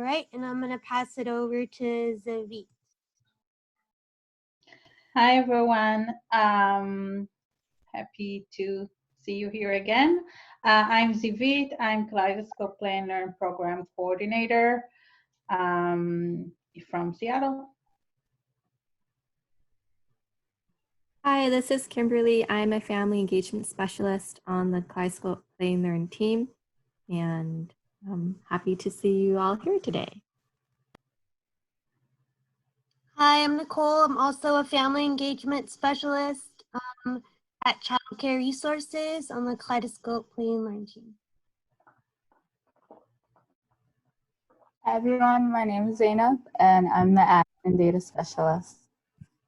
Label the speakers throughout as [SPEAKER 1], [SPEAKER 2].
[SPEAKER 1] right, and I'm going to pass it over to Zavit.
[SPEAKER 2] Hi, everyone. Happy to see you here again. I'm Zivit. I'm Kaleidoscope Play and Learn Program Coordinator from Seattle.
[SPEAKER 3] Hi, this is Kimberly. I'm a Family Engagement Specialist on the Kaleidoscope Play and Learn team, and I'm happy to see you all here today.
[SPEAKER 1] Hi, I'm Nicole. I'm also a Family Engagement Specialist at Child Care Resources on the Kaleidoscope Play and Learn team.
[SPEAKER 4] Hi everyone, my name is Zainab and I'm the Admin Data Specialist.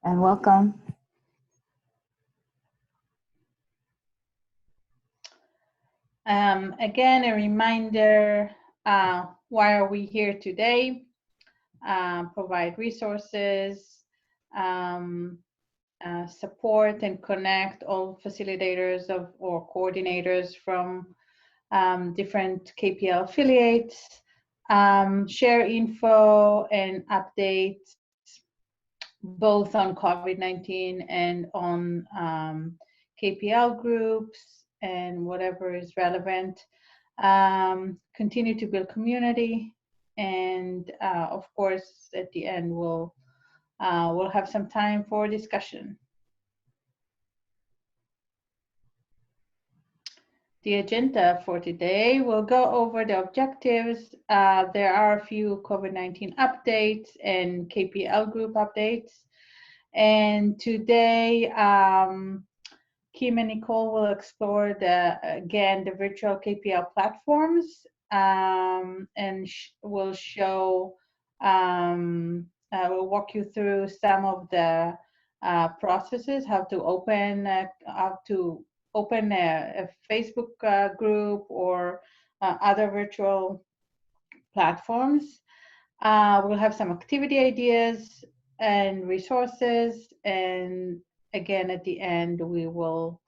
[SPEAKER 4] And welcome.
[SPEAKER 2] Again, a reminder, why are we here today? Provide resources, support and connect all facilitators or coordinators from different KPL affiliates, share info and updates both on COVID-19 and on KPL groups and whatever is relevant. Continue to build community, and of course at the end we'll have some time for discussion. The agenda for today, we'll go over the objectives. There are a few COVID-19 updates and KPL group updates. And today, Kim and Nicole will explore again the virtual KPL platforms, and we'll show, we'll walk you through some of the processes, how to open a Facebook group or other virtual platforms. We'll have some activity ideas and resources, and again at the end we will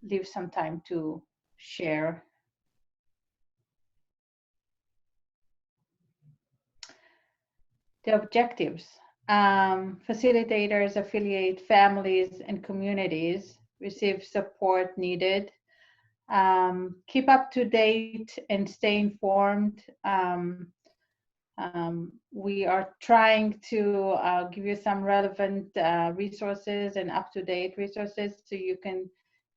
[SPEAKER 2] leave some time to share. The objectives. Facilitators, affiliate families and communities receive support needed. Keep up to date and stay informed. We are trying to give you some relevant resources and up-to-date resources so you can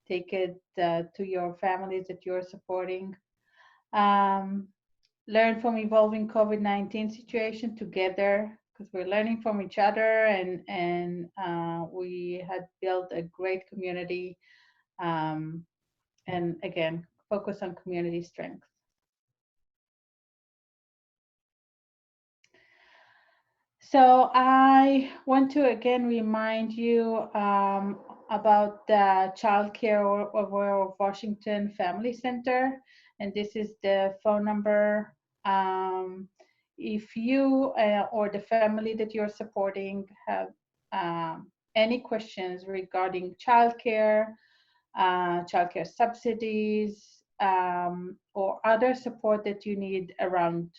[SPEAKER 2] take it to your families that you're supporting. Learn from evolving COVID-19 situation together, because we're learning from each other, and we had built a great community, and again, focus on community strength. So I want to again remind you about the Child Care of Washington Family Center, and this is the phone number. If you or the family that you're supporting have any questions regarding childcare subsidies, or other support that you need around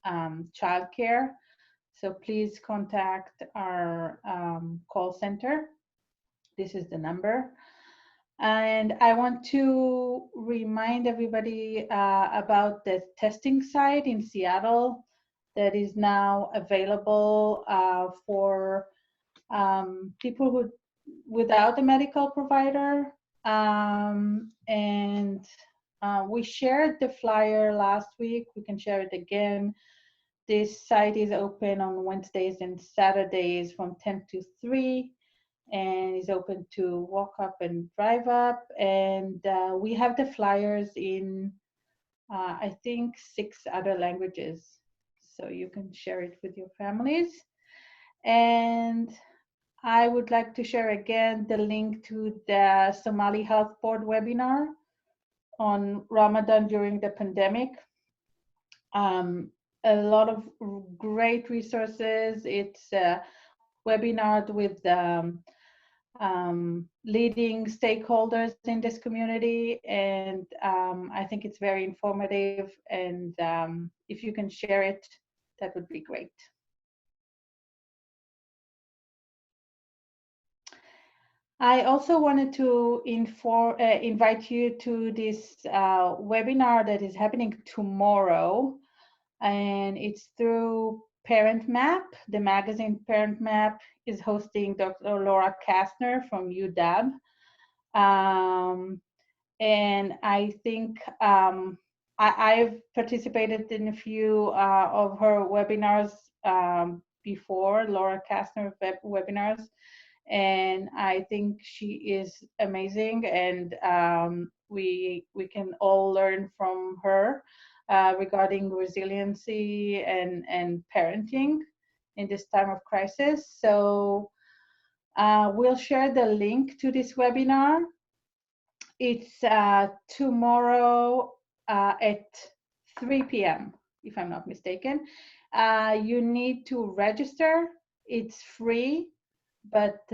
[SPEAKER 2] childcare, so please contact our call center. This is the number. And I want to remind everybody about the testing site in Seattle that is now available for people without a medical provider. We shared the flyer last week. We can share it again. This site is open on Wednesdays and Saturdays from 10 to 3, and is open to walk up and drive up. And we have the flyers in, I think, 6 other languages, so you can share it with your families. And I would like to share again the link to the Somali Health Board webinar on Ramadan during the pandemic. A lot of great resources. It's a webinar with leading stakeholders in this community, and I think it's very informative, and if you can share it that would be great. I also wanted to invite you to this webinar that is happening tomorrow, and it's through Parent Map. The magazine Parent Map is hosting Dr. Laura Kastner from UW. And I think I've participated in a few of her webinars before, Laura Kastner webinars, and I think she is amazing, and we can all learn from her regarding resiliency and parenting in this time of crisis. So we'll share the link to this webinar. It's tomorrow at 3 p.m., if I'm not mistaken. You need to register. It's free, but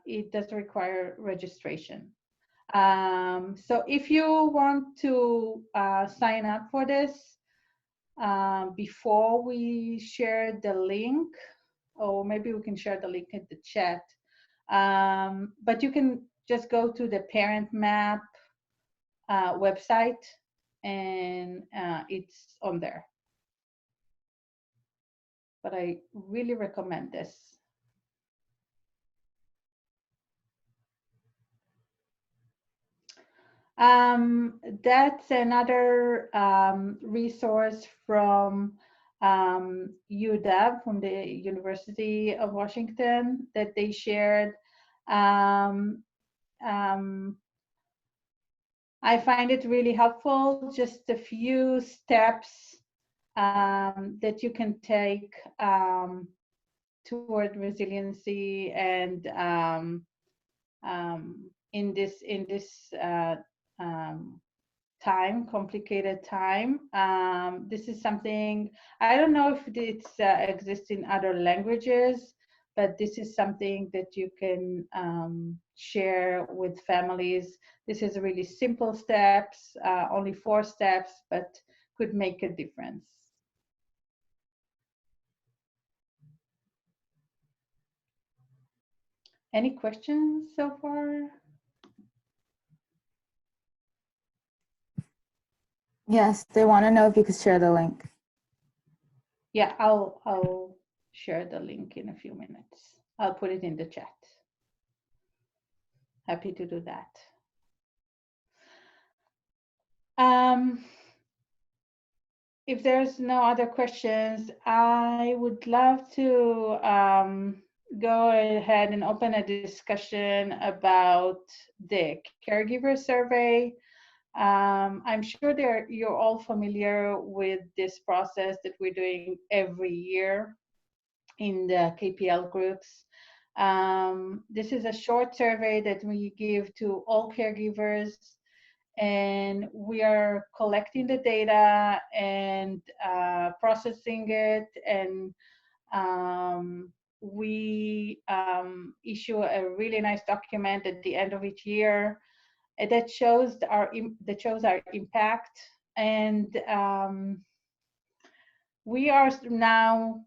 [SPEAKER 2] it does require registration. So if you want to sign up for this before we share the link, or maybe we can share the link in the chat, but you can just go to the Parent Map website, and it's on there. But I really recommend this. That's another resource from UW, from the University of Washington, that they shared. I find it really helpful, just a few steps that you can take toward resiliency, and in this time, complicated time. This is something, I don't know if it exists in other languages, but this is something that you can share with families. This is really simple steps, only 4 steps, but could make a difference. Any questions so far?
[SPEAKER 4] Yes, they want to know if you could share the link.
[SPEAKER 2] Yeah, I'll share the link in a few minutes. I'll put it in the chat. Happy to do that. If there's no other questions, I would love to go ahead and open a discussion about the caregiver survey. I'm sure you're all familiar with this process that we're doing every year in the KPL groups. This is a short survey that we give to all caregivers, and we are collecting the data and processing it, and we issue a really nice document at the end of each year that shows our impact. And we are now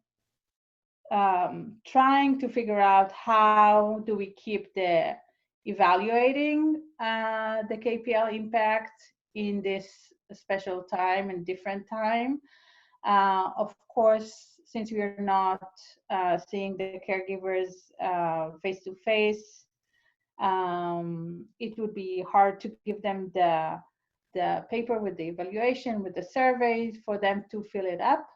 [SPEAKER 2] trying to figure out how do we keep evaluating the KPL impact in this special time and different time. Of course, since we are not seeing the caregivers face to face, it would be hard to give them the paper with the evaluation, with the surveys, for them to fill it up.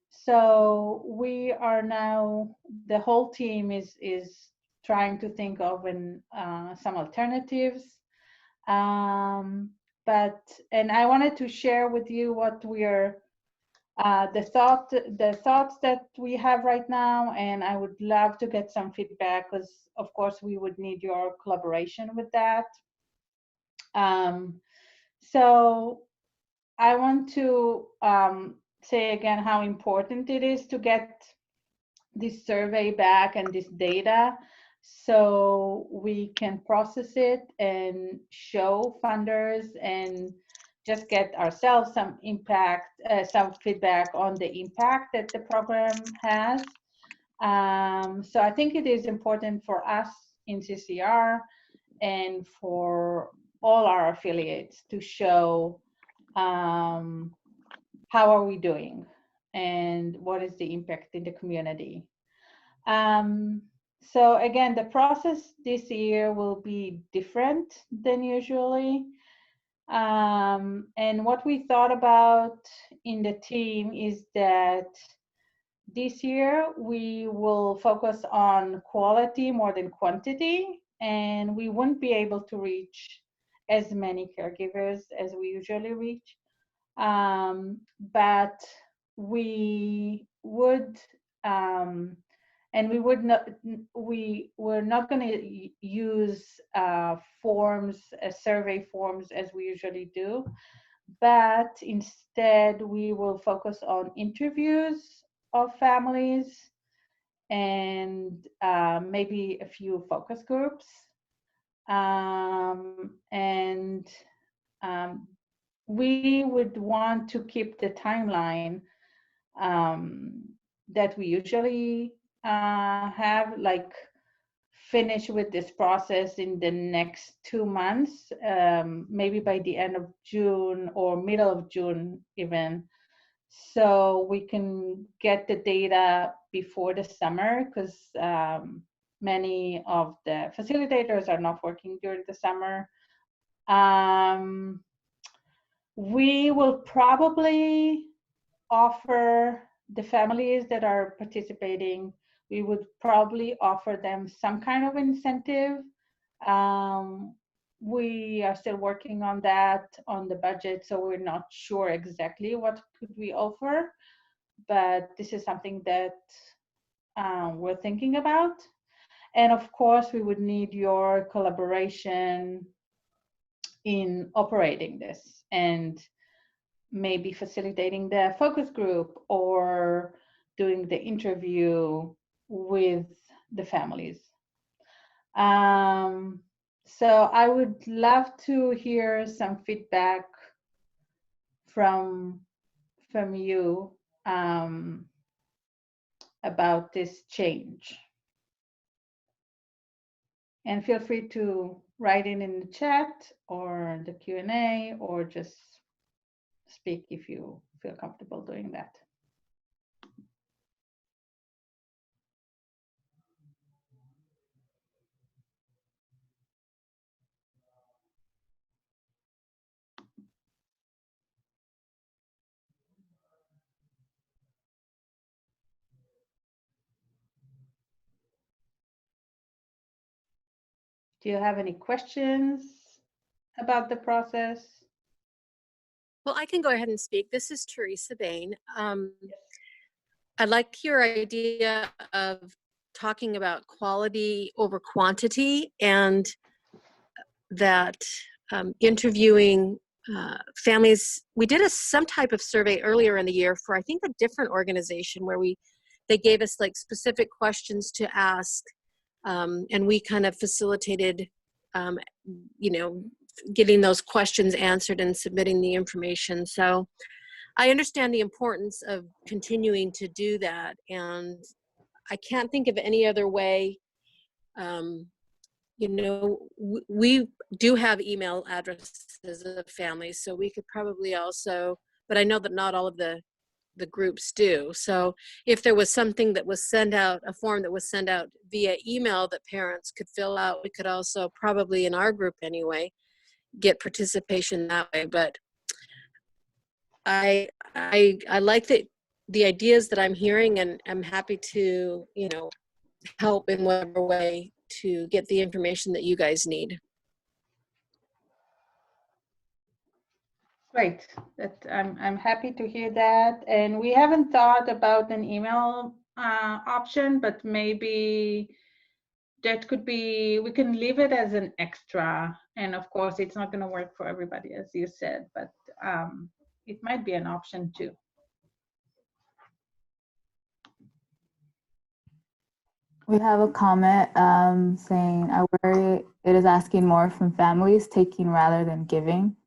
[SPEAKER 2] So we are now, the whole team is trying to think of some alternatives. And I wanted to share with you what we are, the thoughts that we have right now, and I would love to get some feedback, because of course we would need your collaboration with that. So I want to say again how important it is to get this survey back and this data, so we can process it and show funders and just get ourselves some impact, some feedback on the impact that the program has. So I think it is important for us in CCR and for all our affiliates to show how are we doing and what is the impact in the community. So again, the process this year will be different than usually. And what we thought about in the team is that this year we will focus on quality more than quantity, and we won't be able to reach as many caregivers as we usually reach. But we would, and we would not, we were not going to use forms, survey forms as we usually do, but instead we will focus on interviews of families and maybe a few focus groups. We would want to keep the timeline that we usually have, like finish with this process in the next 2 months, maybe by the end of June or middle of June even, so we can get the data before the summer, because many of the facilitators are not working during the summer. We will probably offer the families that are participating, we would probably offer them some kind of incentive. We are still working on that, on the budget, so we're not sure exactly what could we offer, but this is something that we're thinking about. And of course, we would need your collaboration in operating this and maybe facilitating the focus group or doing the interview with the families. So I would love to hear some feedback from you about this change. And feel free to write it in the chat or the Q&A, or just speak if you feel comfortable doing that. Do you have any questions about the process?
[SPEAKER 5] Well, I can go ahead and speak. This is Teresa Bain. I like your idea of talking about quality over quantity, and that interviewing families. We did some type of survey earlier in the year for, I think, a different organization where they gave us like specific questions to ask, and we kind of facilitated, getting those questions answered and submitting the information. So I understand the importance of continuing to do that, and I can't think of any other way. We do have email addresses of families, so we could probably also, but I know that not all of the groups do. So if there was something that was sent out, a form that was sent out via email that parents could fill out, we could also probably, in our group anyway, get participation that way. But I like the ideas that I'm hearing, and I'm happy to, help in whatever way to get the information that you guys need.
[SPEAKER 2] Great. I'm happy to hear that. And we haven't thought about an email option, but maybe that could be, we can leave it as an extra. And of course, it's not going to work for everybody, as you said, but it might be an option too.
[SPEAKER 4] We have a comment saying, I worry it is asking more from families, taking rather than giving.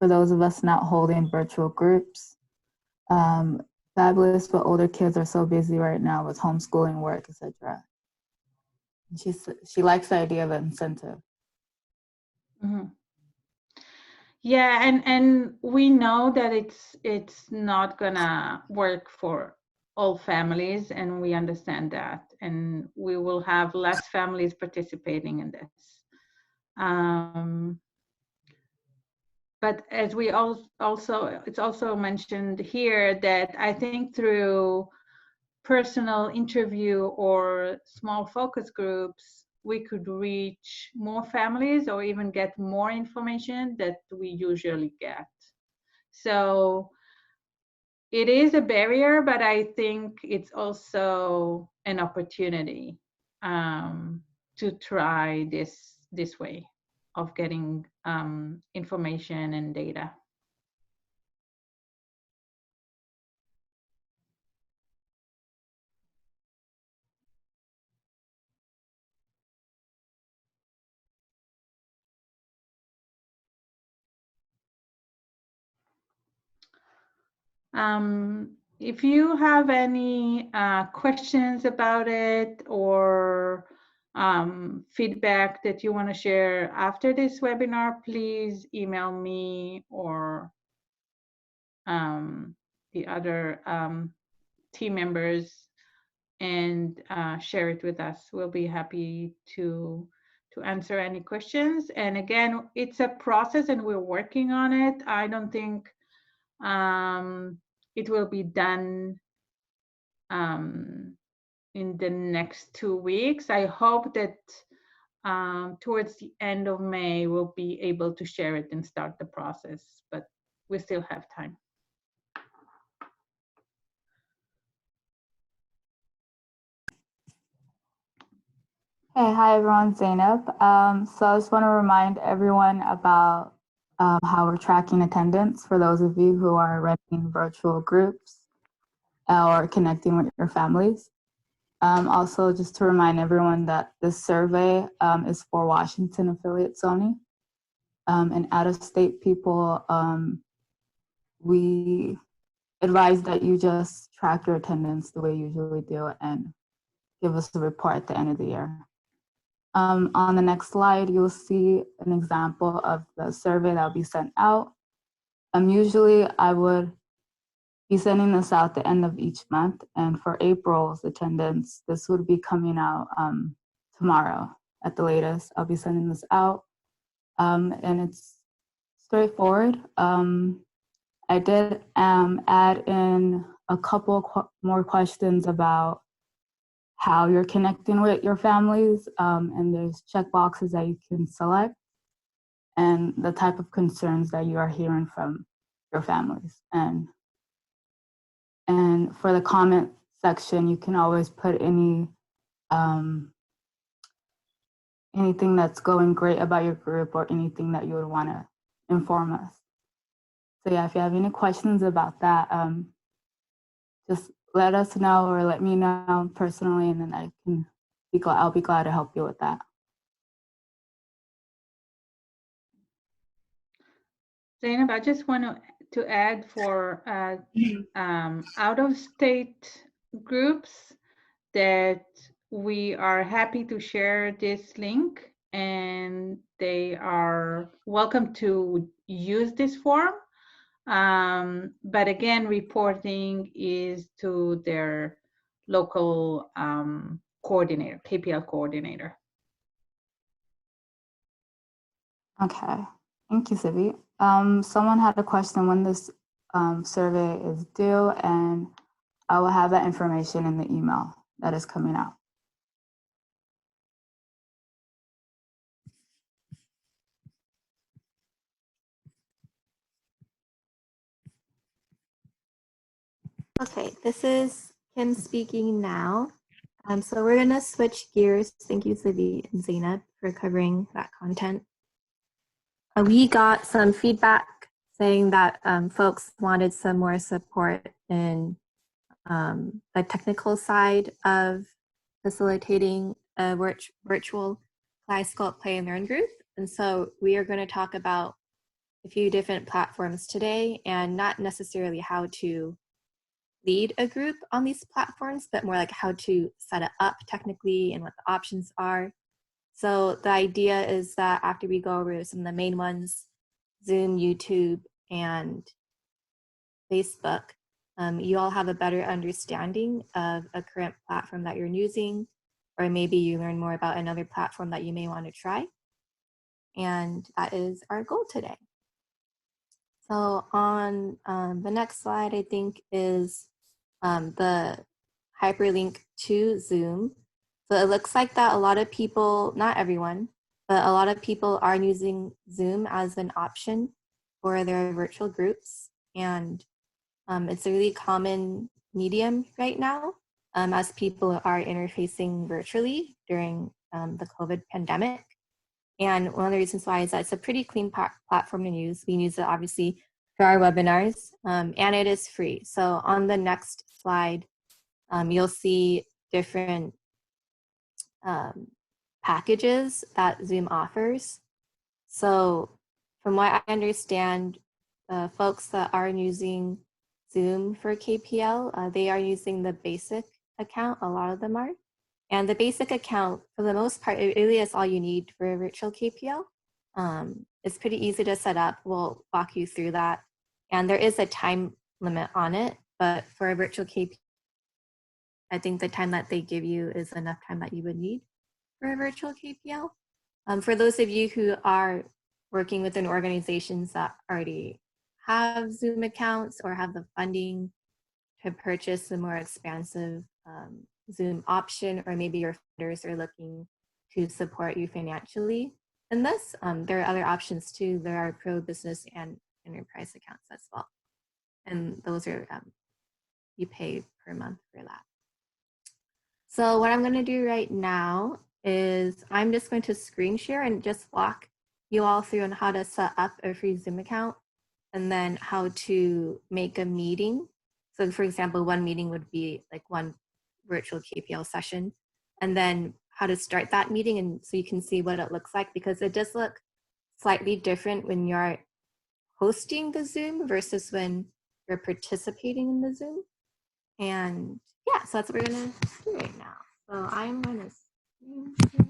[SPEAKER 4] for those of us not holding virtual groups. Fabulous, but older kids are so busy right now with homeschooling, work, etc. She likes the idea of an incentive.
[SPEAKER 2] Mm-hmm. Yeah, and we know that it's not gonna work for all families, and we understand that, and we will have less families participating in this. But as we also, it's also mentioned here that I think through personal interview or small focus groups, we could reach more families or even get more information that we usually get. So it is a barrier, but I think it's also an opportunity to try this way of getting information and data. If you have any questions about it or feedback that you want to share after this webinar, please email me or the other team members and share it with us. We'll be happy to answer any questions. And again, it's a process and we're working on it. I don't think it will be done in the next 2 weeks. I hope that towards the end of May, we'll be able to share it and start the process, but we still have time.
[SPEAKER 4] Hey, hi everyone, Zainab. So I just want to remind everyone about how we're tracking attendance for those of you who are running virtual groups or connecting with your families. Also, just to remind everyone that this survey is for Washington affiliates only. And out-of-state people, we advise that you just track your attendance the way you usually do and give us a report at the end of the year. On the next slide, you'll see an example of the survey that will be sent out. Usually I would be sending this out at the end of each month, and for April's attendance, this would be coming out tomorrow at the latest. I'll be sending this out, and it's straightforward. I did add in a couple more questions about how you're connecting with your families, and there's check boxes that you can select, and the type of concerns that you are hearing from your families. And for the comment section, you can always put anything that's going great about your group or anything that you would want to inform us. So yeah, if you have any questions about that, just let us know or let me know personally, and then I'll be glad to help you with that.
[SPEAKER 2] Zainab, I just want to add for out-of-state groups that we are happy to share this link, and they are welcome to use this form. But again, reporting is to their local coordinator, KPL coordinator.
[SPEAKER 4] Okay, thank you, Sibi. Someone had a question when this survey is due, and I will have that information in the email that is coming out.
[SPEAKER 3] Okay, this is Kim speaking now. So we're gonna switch gears. Thank you, Sibi and Zainab, for covering that content. We got some feedback saying that folks wanted some more support in the technical side of facilitating a virtual Kaleidoscope Play and Learn group. And so we are going to talk about a few different platforms today, and not necessarily how to lead a group on these platforms, but more like how to set it up technically and what the options are. So the idea is that after we go over some of the main ones, Zoom, YouTube, and Facebook, you all have a better understanding of a current platform that you're using, or maybe you learn more about another platform that you may want to try. And that is our goal today. So on the next slide, I think, is the hyperlink to Zoom. So it looks like that a lot of people, not everyone, but a lot of people are using Zoom as an option for their virtual groups. And it's a really common medium right now as people are interfacing virtually during the COVID pandemic. And one of the reasons why is that it's a pretty clean platform to use. We use it obviously for our webinars, and it is free. So on the next slide, you'll see different packages that Zoom offers. So from what I understand, folks that are using Zoom for KPL, they are using the basic account, a lot of them are. And the basic account, for the most part, it really is all you need for a virtual KPL. It's pretty easy to set up. We'll walk you through that. And there is a time limit on it, but for a virtual KPL, I think the time that they give you is enough time that you would need for a virtual KPL. For those of you who are working within organizations that already have Zoom accounts or have the funding to purchase a more expansive Zoom option, or maybe your funders are looking to support you financially in this, there are other options too. There are pro business and enterprise accounts as well. And those are, you pay per month for that. So what I'm going to do right now is I'm just going to screen share and just walk you all through on how to set up a free Zoom account and then how to make a meeting. So for example, one meeting would be like one virtual KPL session, and then how to start that meeting. And so you can see what it looks like, because it does look slightly different when you're hosting the Zoom versus when you're participating in the Zoom. And yeah, so that's what we're gonna do right now. So I'm gonna screen share.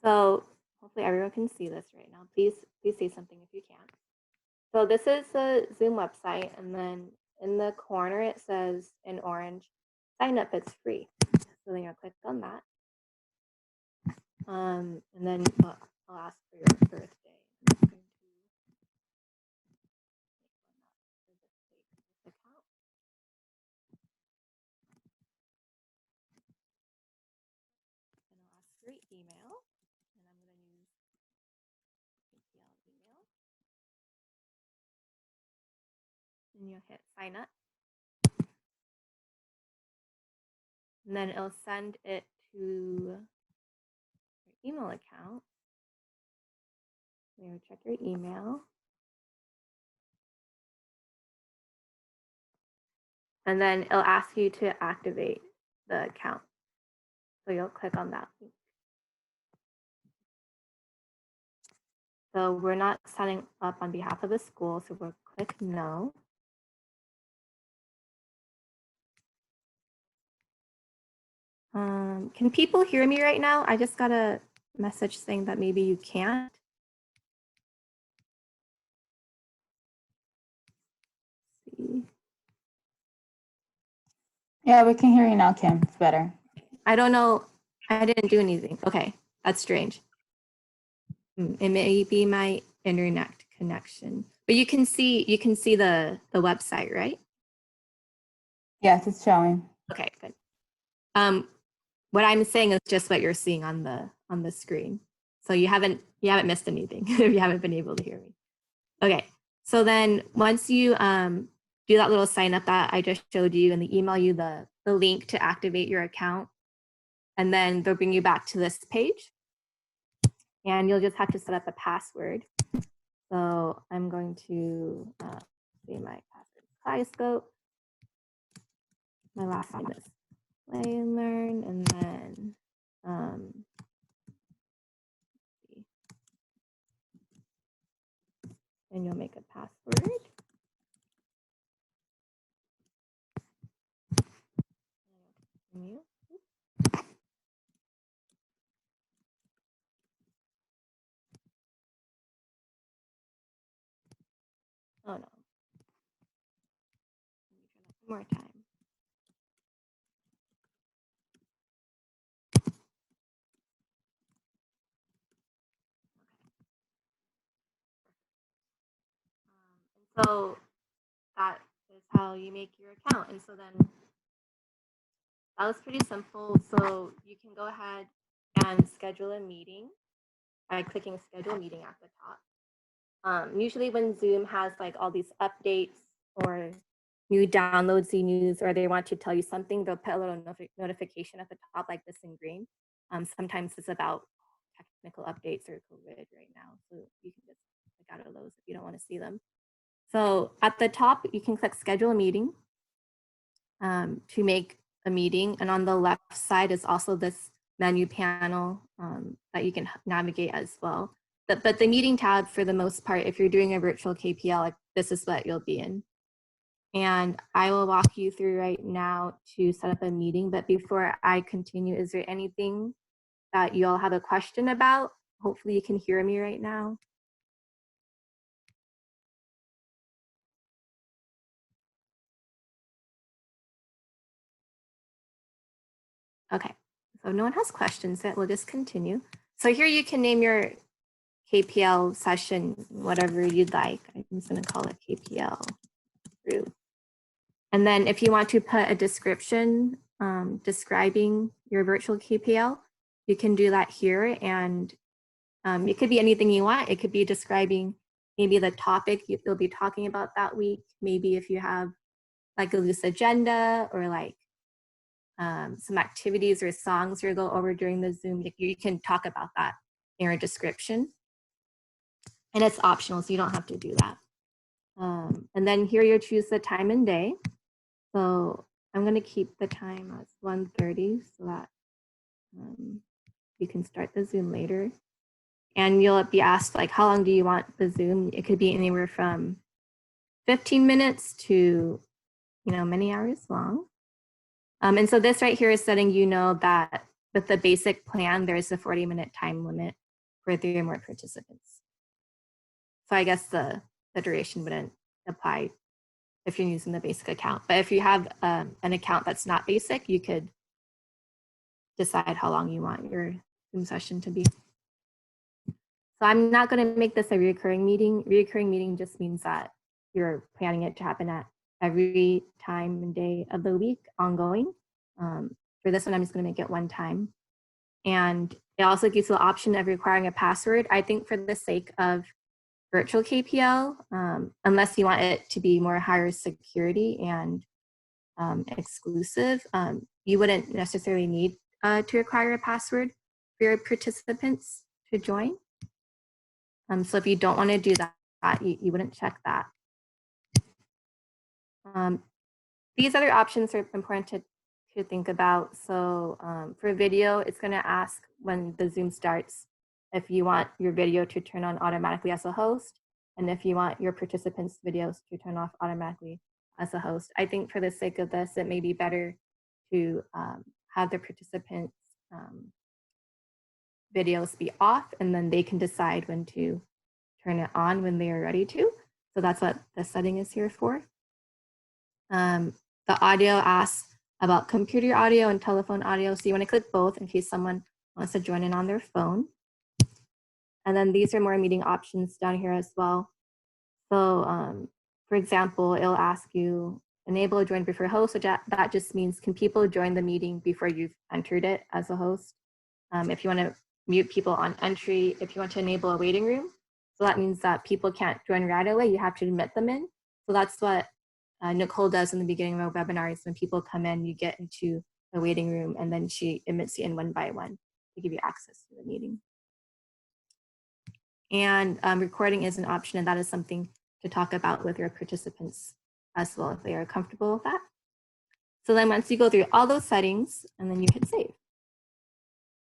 [SPEAKER 3] So hopefully everyone can see this right now. Please say something if you can. So this is the Zoom website, and then in the corner it says in orange, sign up, it's free. So then you'll click on that. And then I'll ask for your birthday. I'm going to account. And I'll ask for your email, and I'm going to use KPL email. And you'll hit sign up. And then it'll send it to your email account. So you'll check your email. And then it'll ask you to activate the account. So you'll click on that link. So we're not signing up on behalf of the school, so we'll click no. Can people hear me right now? I just got a message saying that maybe you can't. Let's see.
[SPEAKER 4] Yeah, we can hear you now, Kim. It's better.
[SPEAKER 3] I don't know. I didn't do anything. Okay, that's strange. It may be my internet connection, but you can see the website, right?
[SPEAKER 4] Yes, it's showing.
[SPEAKER 3] Okay, good. What I'm saying is just what you're seeing on the screen. So you haven't missed anything if you haven't been able to hear me. Okay, so then once you do that little sign up that I just showed you, and they email you the link to activate your account, and then they'll bring you back to this page, and you'll just have to set up a password. So I'm going to say my password, Kaleidoscope. my last name is play and learn, and then and you'll make a password. Continue. Oh no. One more time. So that is how you make your account. And so then that was pretty simple. So you can go ahead and schedule a meeting by clicking schedule meeting at the top. Usually when Zoom has like all these updates or new downloads, news, or they want to tell you something, they'll put a little notification at the top like this in green. Sometimes it's about technical updates or COVID right now. So you can just click out of those if you don't want to see them. So at the top, you can click schedule a meeting to make a meeting. And on the left side is also this menu panel that you can navigate as well. But the meeting tab, for the most part, if you're doing a virtual KPL, like this is what you'll be in. And I will walk you through right now to set up a meeting. But before I continue, is there anything that you all have a question about? Hopefully you can hear me right now. Okay, so if no one has questions, then we'll just continue. So here you can name your KPL session, whatever you'd like. I'm just gonna call it KPL group. And then if you want to put a description describing your virtual KPL, you can do that here. And it could be anything you want. It could be describing maybe the topic you'll be talking about that week. Maybe if you have like a loose agenda or like some activities or songs you'll go over during the Zoom, you can talk about that in your description. And it's optional, so you don't have to do that. And then here you choose the time and day. So I'm going to keep the time as 1:30 so that you can start the Zoom later. And you'll be asked, like, how long do you want the Zoom? It could be anywhere from 15 minutes to, many hours long. And so this right here is letting you know that with the basic plan, there's a 40-minute time limit for 3 or more participants. So I guess the duration wouldn't apply if you're using the basic account. But if you have an account that's not basic, you could decide how long you want your Zoom session to be. So I'm not going to make this a recurring meeting. Recurring meeting just means that you're planning it to happen at every time and day of the week, ongoing. For this one, I'm just going to make it one time. And it also gives you the option of requiring a password. I think for the sake of virtual KPL, unless you want it to be more higher security and exclusive, you wouldn't necessarily need to require a password for your participants to join. So if you don't want to do that, you wouldn't check that. These other options are important to think about. So for video, it's going to ask when the Zoom starts if you want your video to turn on automatically as a host, and if you want your participants' videos to turn off automatically as a host. I think for the sake of this, it may be better to have the participants' videos be off, and then they can decide when to turn it on when they are ready to. So that's what the setting is here for. The audio asks about computer audio and telephone audio. So you want to click both in case someone wants to join in on their phone. And then these are more meeting options down here as well. So for example, it'll ask you enable join before host. So that just means can people join the meeting before you've entered it as a host? If you want to mute people on entry, if you want to enable a waiting room. So that means that people can't join right away. You have to admit them in. So that's what Nicole does in the beginning of our webinars. When people come in, you get into the waiting room, and then she admits you in one by one to give you access to the meeting. And recording is an option, and that is something to talk about with your participants as well if they are comfortable with that. So then once you go through all those settings and then you hit save.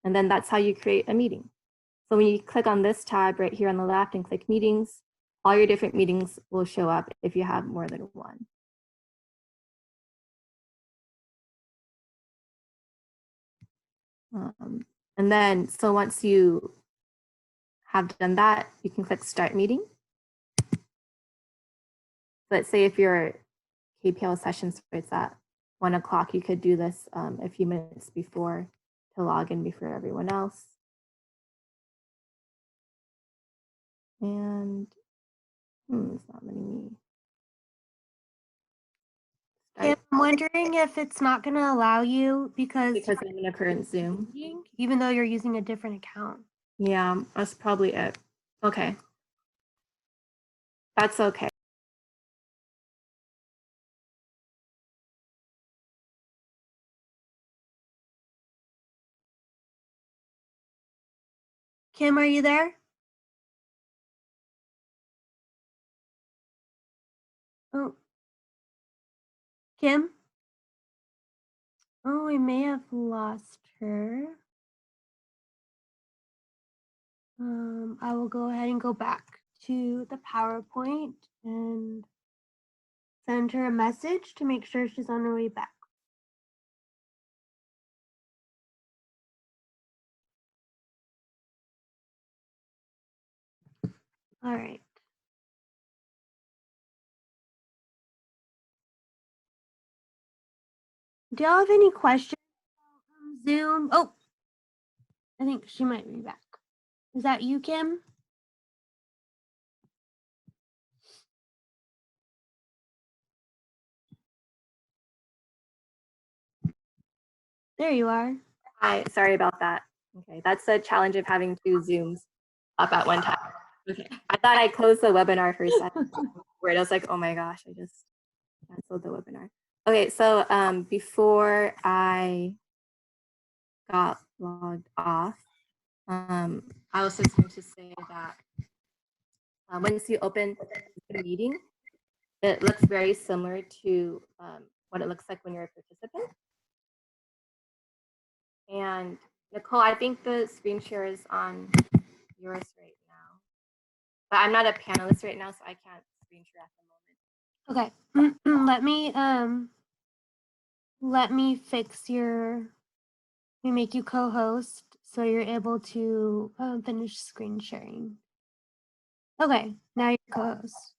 [SPEAKER 3] And then that's how you create a meeting. So when you click on this tab right here on the left and click meetings, all your different meetings will show up if you have more than one. And then, so once you have done that, you can click start meeting. Let's say if your KPL session starts at 1 o'clock, you could do this a few minutes before to log in before everyone else. And it's not letting me.
[SPEAKER 1] Yeah, I'm wondering if it's not going to allow you because
[SPEAKER 3] I'm in a current Zoom.
[SPEAKER 1] Even though you're using a different account.
[SPEAKER 3] Yeah, that's probably it. Okay. That's okay.
[SPEAKER 1] Kim, are you there? Oh. Kim? Oh, I may have lost her. I will go ahead and go back to the PowerPoint and send her a message to make sure she's on her way back. All right. Do y'all have any questions on Zoom? Oh, I think she might be back. Is that you, Kim? There you are.
[SPEAKER 3] Hi, sorry about that. Okay, that's the challenge of having two Zooms up at one time. Okay, I thought I closed the webinar for a second. Where I was like, oh my gosh, I just canceled the webinar. Okay, so before I got logged off, I was just going to say that once you open the meeting, it looks very similar to what it looks like when you're a participant. And Nicole, I think the screen share is on yours right now, but I'm not a panelist right now, so I can't screen share at the moment.
[SPEAKER 1] Okay. Let me fix we make you co-host so you're able to finish screen sharing. Okay, now you're co-host.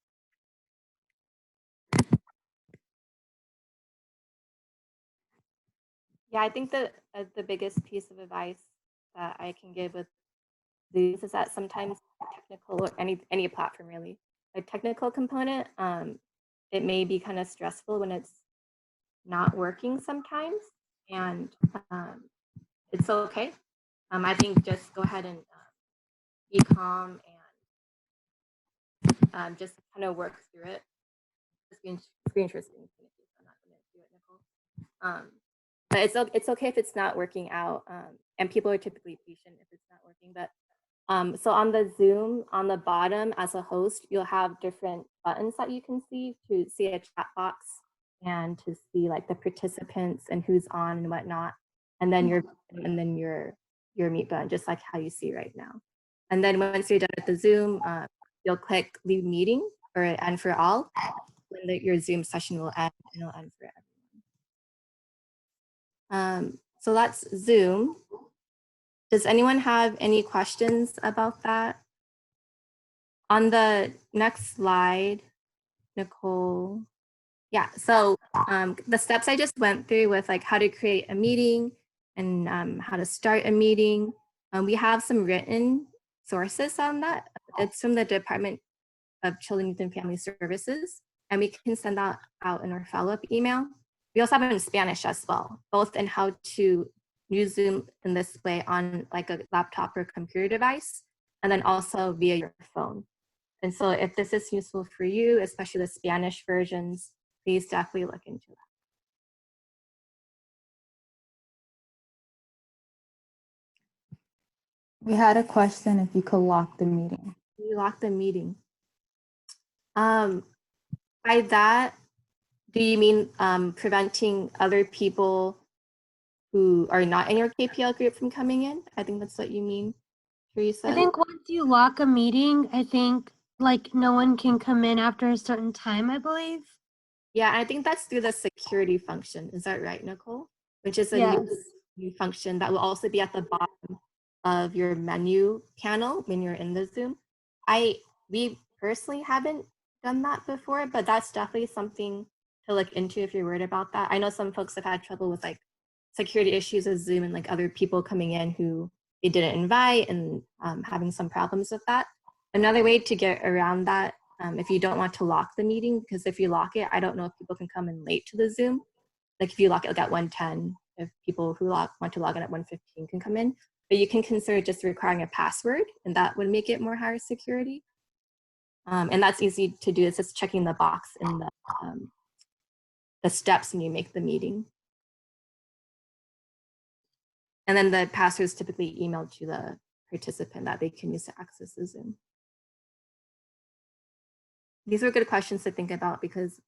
[SPEAKER 3] Yeah, I think that the biggest piece of advice that I can give with these is that sometimes technical, or any platform really, a technical component, it may be kind of stressful when it's not working sometimes, and it's okay. I think just go ahead and be calm and just kind of work through it. Screen share is I'm not going to do it, Nicole. But it's okay if it's not working out, and people are typically patient if it's not working. But so on the Zoom, on the bottom as a host, you'll have different buttons that you can see to see a chat box and to see like the participants and who's on and whatnot, and then your mute button, just like how you see right now. And then once you're done with the Zoom, you'll click leave meeting or end for all, and your Zoom session will end, and it'll end for everyone. So that's Zoom. Does anyone have any questions about that? On the next slide, Nicole. Yeah, so the steps I just went through with like how to create a meeting and how to start a meeting. We have some written sources on that. It's from the Department of Children, Youth, and Family Services, and we can send that out in our follow-up email. We also have it in Spanish as well, both in how to use Zoom in this way on like a laptop or computer device, and then also via your phone. And so if this is useful for you, especially the Spanish versions, please definitely look into that.
[SPEAKER 4] We had a question if you could lock the meeting.
[SPEAKER 3] You lock the meeting. By that, Do you mean preventing other people who are not in your KPL group from coming in? I think that's what you mean, Teresa.
[SPEAKER 1] I think once you lock a meeting, I think like no one can come in after a certain time, I believe.
[SPEAKER 3] Yeah, I think that's through the security function. Is that right, Nicole? Which is a
[SPEAKER 1] Yes.
[SPEAKER 3] new function that will also be at the bottom of your menu panel when you're in the Zoom. We personally haven't done that before, but that's definitely something to look into if you're worried about that. I know some folks have had trouble with like security issues with Zoom and like other people coming in who they didn't invite and having some problems with that. Another way to get around that, if you don't want to lock the meeting, because if you lock it, I don't know if people can come in late to the Zoom. Like if you lock it like at 1:10, if people who want to log in at 1:15 can come in, but you can consider just requiring a password, and that would make it more higher security. And that's easy to do. It's just checking the box in the steps when you make the meeting. And then the password is typically emailed to the participant that they can use to access the Zoom. These are good questions to think about because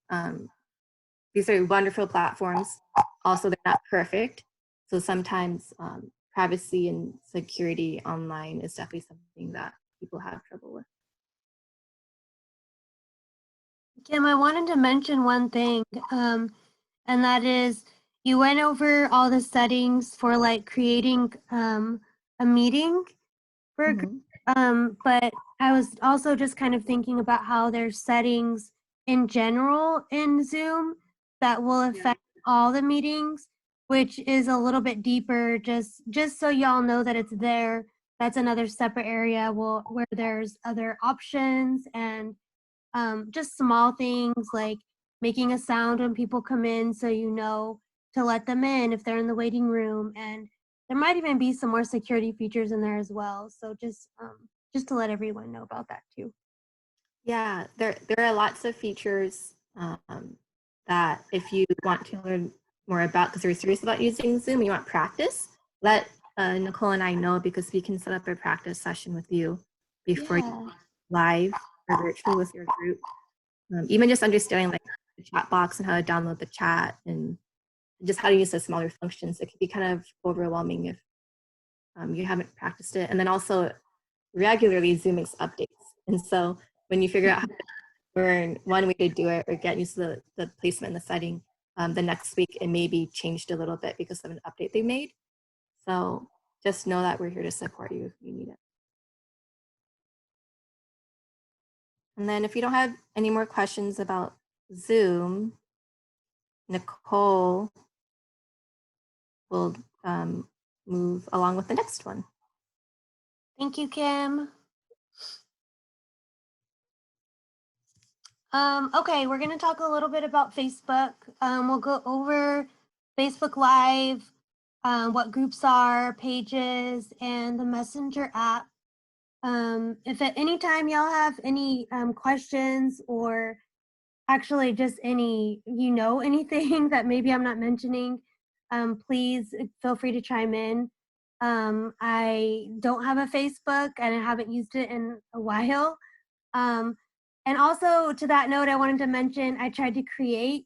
[SPEAKER 3] these are wonderful platforms. Also, they're not perfect. So sometimes privacy and security online is definitely something that people have trouble with.
[SPEAKER 1] Kim, I wanted to mention one thing, and that is you went over all the settings for like creating a meeting for a group, but I was also just kind of thinking about how there's settings in general in Zoom that will affect all the meetings, which is a little bit deeper, just so y'all know that it's there. That's another separate area where there's other options and just small things like making a sound when people come in so you know to let them in if they're in the waiting room, and there might even be some more security features in there as well. So just to let everyone know about that too.
[SPEAKER 3] Yeah, there are lots of features that if you want to learn more about, because you're serious about using Zoom, you want practice, let Nicole and I know, because we can set up a practice session with you before you live or virtual with your group. Even just understanding like the chat box and how to download the chat and just how to use the smaller functions. It can be kind of overwhelming if you haven't practiced it. And then also regularly Zoom makes updates. And so when you figure out how to learn one way to do it or get used to the placement and the setting, the next week it may be changed a little bit because of an update they made. So just know that we're here to support you if you need it. And then if you don't have any more questions about Zoom, Nicole will move along with the next one.
[SPEAKER 1] Thank you, Kim. Okay, we're gonna talk a little bit about Facebook. We'll go over Facebook Live, what groups are, pages, and the Messenger app. If at any time y'all have any questions or actually just anything that maybe I'm not mentioning, please feel free to chime in. I don't have a Facebook and I haven't used it in a while. And also to that note, I wanted to mention I tried to create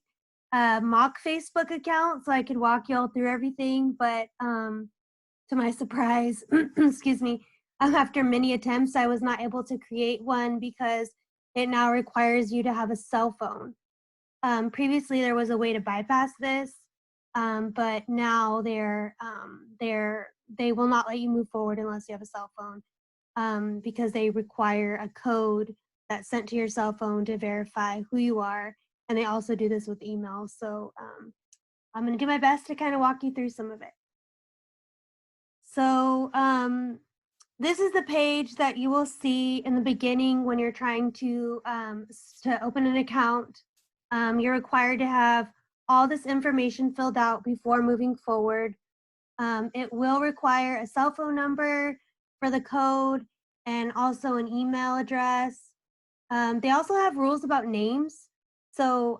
[SPEAKER 1] a mock Facebook account so I could walk y'all through everything, but to my surprise, excuse me, after many attempts, I was not able to create one because it now requires you to have a cell phone. Previously, there was a way to bypass this, but now they will not let you move forward unless you have a cell phone, because they require a code that's sent to your cell phone to verify who you are, and they also do this with email. So I'm going to do my best to kind of walk you through some of it. So this is the page that you will see in the beginning when you're trying to open an account. You're required to have all this information filled out before moving forward. It will require a cell phone number for the code and also an email address. They also have rules about names. So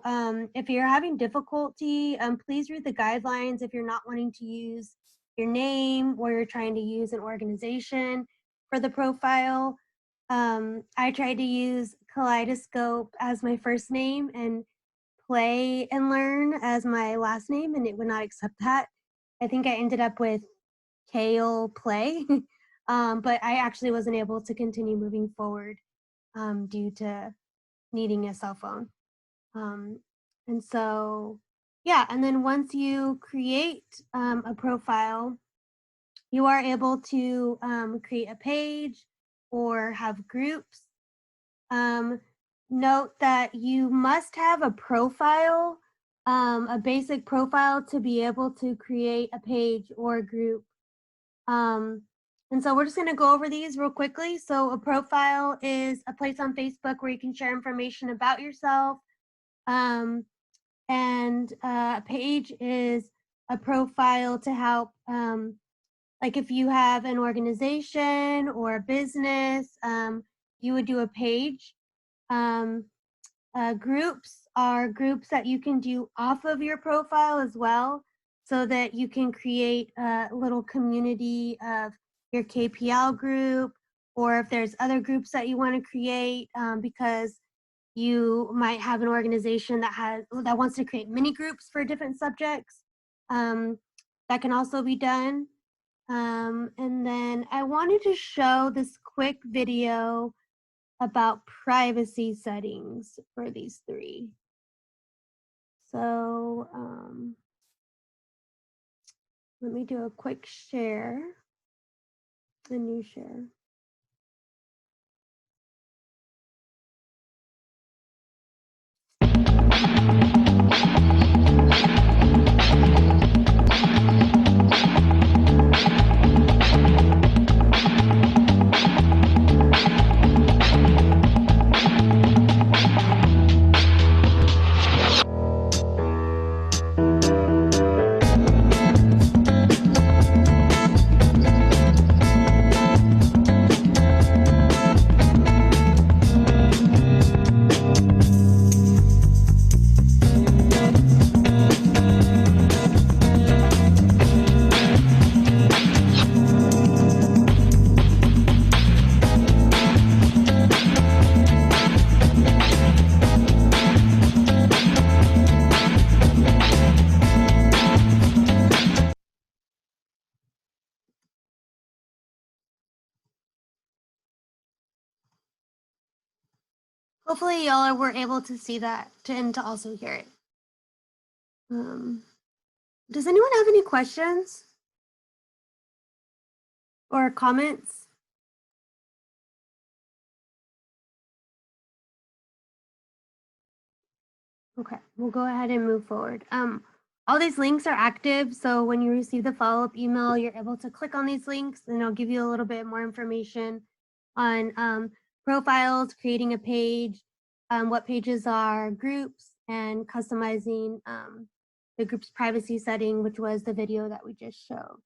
[SPEAKER 1] if you're having difficulty, please read the guidelines if you're not wanting to use your name or you're trying to use an organization for the profile. I tried to use Kaleidoscope as my first name, and Play and Learn as my last name, and it would not accept that. I think I ended up with Kale Play, but I actually wasn't able to continue moving forward due to needing a cell phone. And so, yeah, and then once you create a profile, you are able to create a page or have groups. Note that you must have a profile, a basic profile to be able to create a page or a group. And so we're just going to go over these real quickly. So a profile is a place on Facebook where you can share information about yourself. And a page is a profile to help, like if you have an organization or a business, you would do a page. Groups are groups that you can do off of your profile as well, so that you can create a little community of your KPL group, or if there's other groups that you want to create, because you might have an organization that wants to create mini groups for different subjects. That can also be done. And then I wanted to show this quick video about privacy settings for these three. So let me do a quick share, a new share. Hopefully y'all were able to see that and to also hear it. Does anyone have any questions or comments? Okay, we'll go ahead and move forward. All these links are active, so when you receive the follow-up email, you're able to click on these links and it'll give you a little bit more information on profiles, creating a page, what pages are groups, and customizing the group's privacy setting, which was the video that we just showed.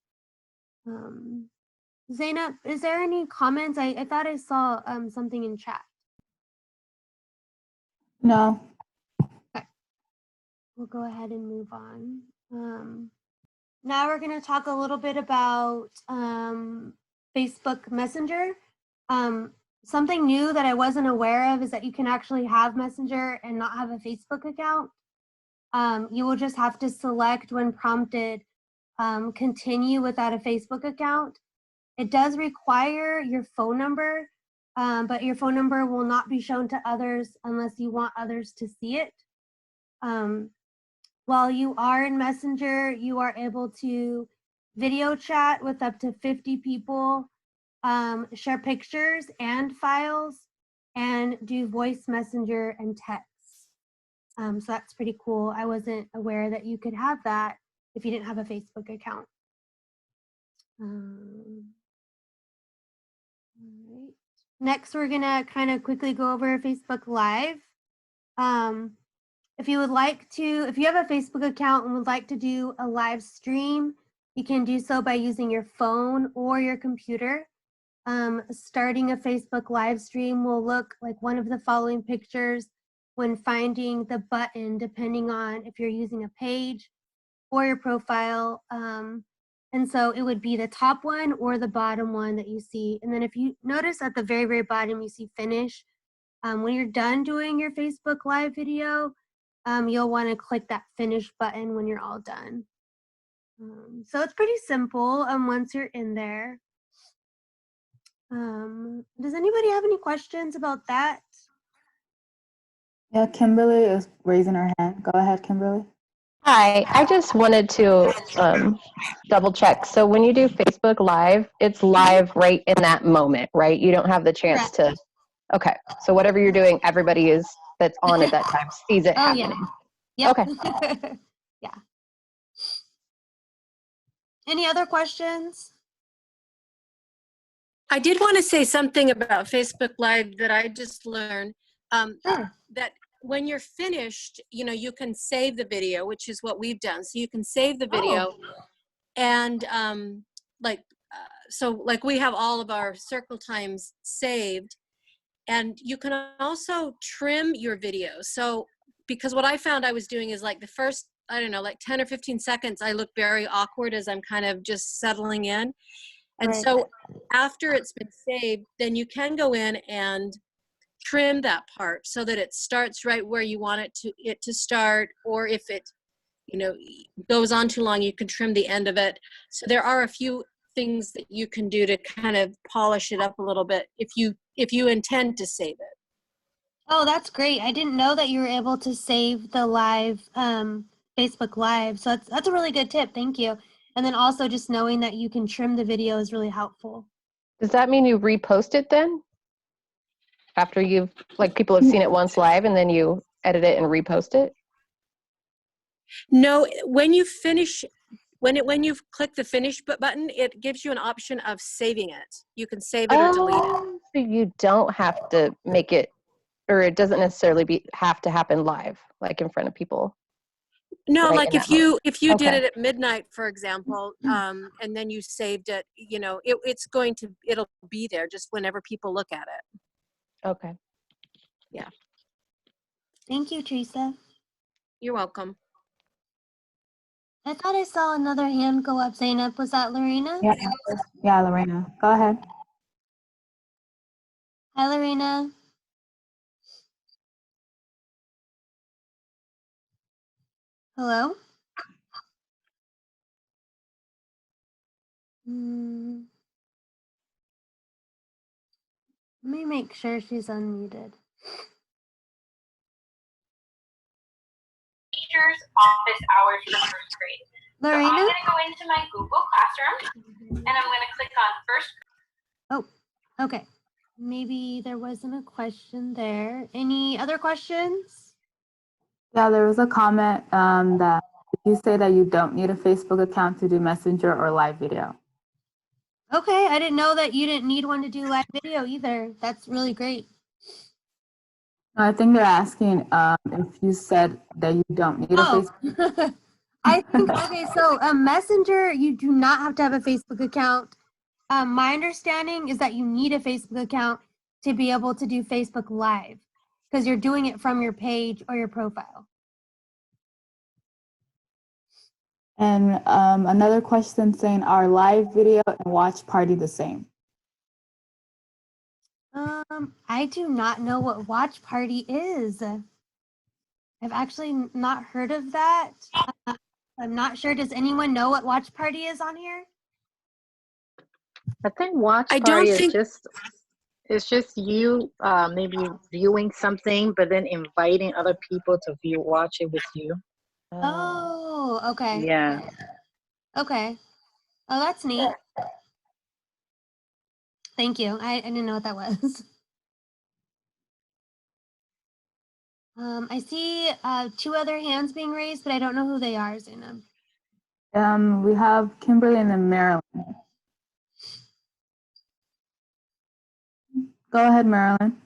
[SPEAKER 1] Zainab, is there any comments? I thought I saw something in chat.
[SPEAKER 4] No.
[SPEAKER 1] We'll go ahead and move on. Now we're going to talk a little bit about Facebook Messenger. Something new that I wasn't aware of is that you can actually have Messenger and not have a Facebook account. You will just have to select when prompted, continue without a Facebook account. It does require your phone number, but your phone number will not be shown to others unless you want others to see it. While you are in Messenger, you are able to video chat with up to 50 people, share pictures and files, and do voice messenger and text. So that's pretty cool. I wasn't aware that you could have that if you didn't have a Facebook account. All right. Next, we're gonna kind of quickly go over Facebook Live. If you have a Facebook account and would like to do a live stream, you can do so by using your phone or your computer. Starting a Facebook live stream will look like one of the following pictures when finding the button, depending on if you're using a page or your profile. And so it would be the top one or the bottom one that you see. And then if you notice at the very, very bottom, you see finish. When you're done doing your Facebook live video, you'll want to click that finish button when you're all done. So it's pretty simple once you're in there. Does anybody have any questions about that?
[SPEAKER 4] Yeah, Kimberly is raising her hand. Go ahead, Kimberly.
[SPEAKER 6] Hi, I just wanted to double check. So when you do Facebook Live, it's live right in that moment, right? You don't have the chance to. Okay, so whatever you're doing, everybody that's on at that time sees it happening.
[SPEAKER 1] Yeah. Yep.
[SPEAKER 6] Okay.
[SPEAKER 1] Yeah. Any other questions?
[SPEAKER 5] I did want to say something about Facebook Live that I just learned.
[SPEAKER 1] Sure.
[SPEAKER 5] That when you're finished, you can save the video, which is what we've done. So you can save the video, and like we have all of our circle times saved, and you can also trim your video. So because what I found I was doing is like the first, I don't know, like 10 or 15 seconds, I look very awkward as I'm kind of just settling in. And
[SPEAKER 1] Right.
[SPEAKER 5] so after it's been saved, then you can go in and trim that part so that it starts right where you want it to start, or if it goes on too long, you can trim the end of it. So there are a few things that you can do to kind of polish it up a little bit if you intend to save it.
[SPEAKER 1] Oh, that's great. I didn't know that you were able to save the live Facebook Live. So that's a really good tip. Thank you. And then also just knowing that you can trim the video is really helpful.
[SPEAKER 6] Does that mean you repost it then? After people have seen it once live and then you edit it and repost it?
[SPEAKER 5] No, when you finish, when you click the finish button, it gives you an option of saving it. You can save it or delete it.
[SPEAKER 6] So you don't have to make it, or it doesn't necessarily have to happen live, like in front of people.
[SPEAKER 5] No,
[SPEAKER 6] right
[SPEAKER 5] like
[SPEAKER 6] in
[SPEAKER 5] if
[SPEAKER 6] that moment.
[SPEAKER 5] you did
[SPEAKER 6] Okay.
[SPEAKER 5] it at midnight, for example, and then you saved it, it'll be there just whenever people look at it.
[SPEAKER 6] Okay.
[SPEAKER 5] Yeah.
[SPEAKER 1] Thank you, Teresa.
[SPEAKER 5] You're welcome.
[SPEAKER 1] I thought I saw another hand go up, Zainab. Was that Lorena?
[SPEAKER 4] Yeah, Lorena. Go ahead.
[SPEAKER 1] Hi, Lorena. Hello? Let me make sure she's unmuted.
[SPEAKER 7] Teachers office hours for first grade.
[SPEAKER 1] Lorena?
[SPEAKER 7] So I'm going to go into my Google Classroom and I'm going to click on first.
[SPEAKER 1] Oh, okay. Maybe there wasn't a question there. Any other questions?
[SPEAKER 4] Yeah, there was a comment that you say that you don't need a Facebook account to do Messenger or live video.
[SPEAKER 1] Okay, I didn't know that you didn't need one to do live video either. That's really great.
[SPEAKER 4] No, I think they're asking if you said that you don't need a Facebook.
[SPEAKER 1] I think, okay, so Messenger, you do not have to have a Facebook account. My understanding is that you need a Facebook account to be able to do Facebook Live because you're doing it from your page or your profile.
[SPEAKER 4] And another question saying, are live video and watch party the same?
[SPEAKER 1] I do not know what watch party is. I've actually not heard of that. I'm not sure. Does anyone know what watch party is on here?
[SPEAKER 8] I think watch
[SPEAKER 5] I
[SPEAKER 8] party
[SPEAKER 5] don't think
[SPEAKER 8] it's just you maybe viewing something, but then inviting other people to watch it with you.
[SPEAKER 1] Oh, okay.
[SPEAKER 8] Yeah.
[SPEAKER 1] Okay. Oh, that's neat. Thank you. I didn't know what that was. I see two other hands being raised, but I don't know who they are, Zainab.
[SPEAKER 4] We have Kimberly and then Marilyn. Go ahead, Marilyn.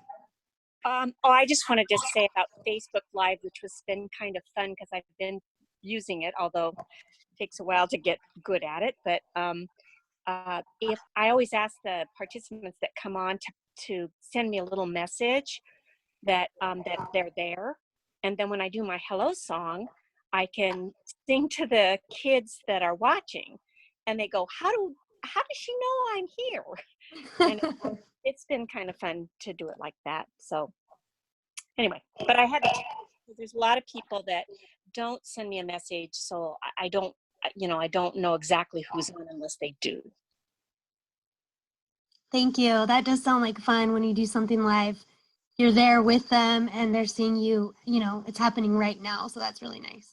[SPEAKER 9] I just wanted to say about Facebook Live, which has been kind of fun because I've been using it, although it takes a while to get good at it. But if I always ask the participants that come on to send me a little message that they're there, and then when I do my hello song, I can sing to the kids that are watching, and they go, "How does she know I'm here?" And it's been kind of fun to do it like that. So anyway, but I had to There's a lot of people that don't send me a message, so I don't, I don't know exactly who's on unless they do.
[SPEAKER 1] Thank you. That does sound like fun when you do something live. You're there with them and they're seeing you, it's happening right now. So that's really nice.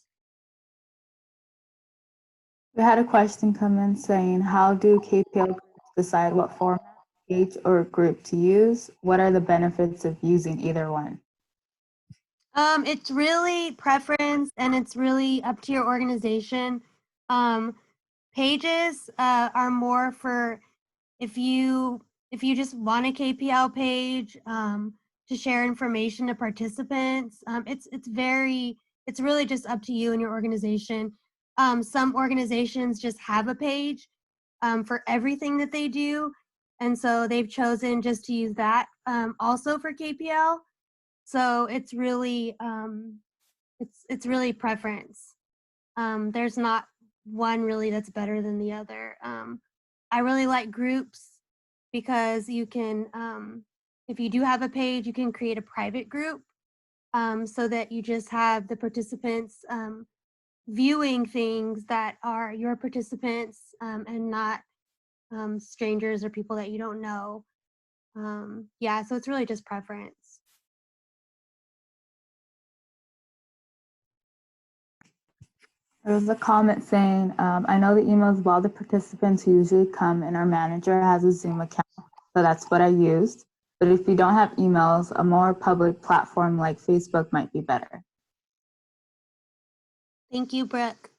[SPEAKER 4] We had a question come in saying, how do KPL groups decide what format, page, or group to use? What are the benefits of using either one?
[SPEAKER 1] It's really preference and it's really up to your organization. Pages are more for if you just want a KPL page to share information to participants. It's really just up to you and your organization. Some organizations just have a page for everything that they do, and so they've chosen just to use that also for KPL. So it's really it's really preference. There's not one really that's better than the other. I really like groups because you can, if you do have a page, you can create a private group so that you just have the participants viewing things that are your participants and not strangers or people that you don't know. Yeah, so it's really just preference.
[SPEAKER 4] There was a comment saying, I know the emails of all the participants who usually come and our manager has a Zoom account, so that's what I used. But if you don't have emails, a more public platform like Facebook might be better.
[SPEAKER 1] Thank you, Brooke.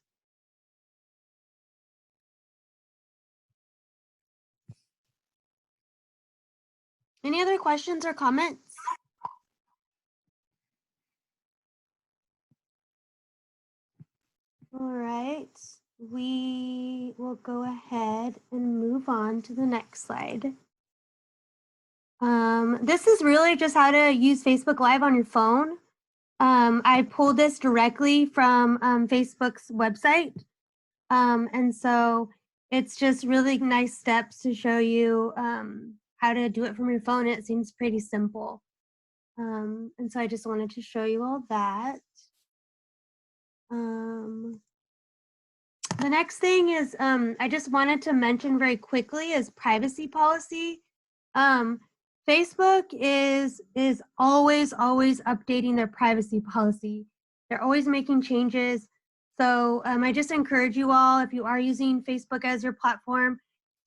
[SPEAKER 1] Any other questions or comments? All right, we will go ahead and move on to the next slide. This is really just how to use Facebook Live on your phone. I pulled this directly from Facebook's website. And so it's just really nice steps to show you how to do it from your phone. It seems pretty simple. And so I just wanted to show you all that. The next thing is I just wanted to mention very quickly is privacy policy. Facebook is always updating their privacy policy. They're always making changes. So I just encourage you all, if you are using Facebook as your platform,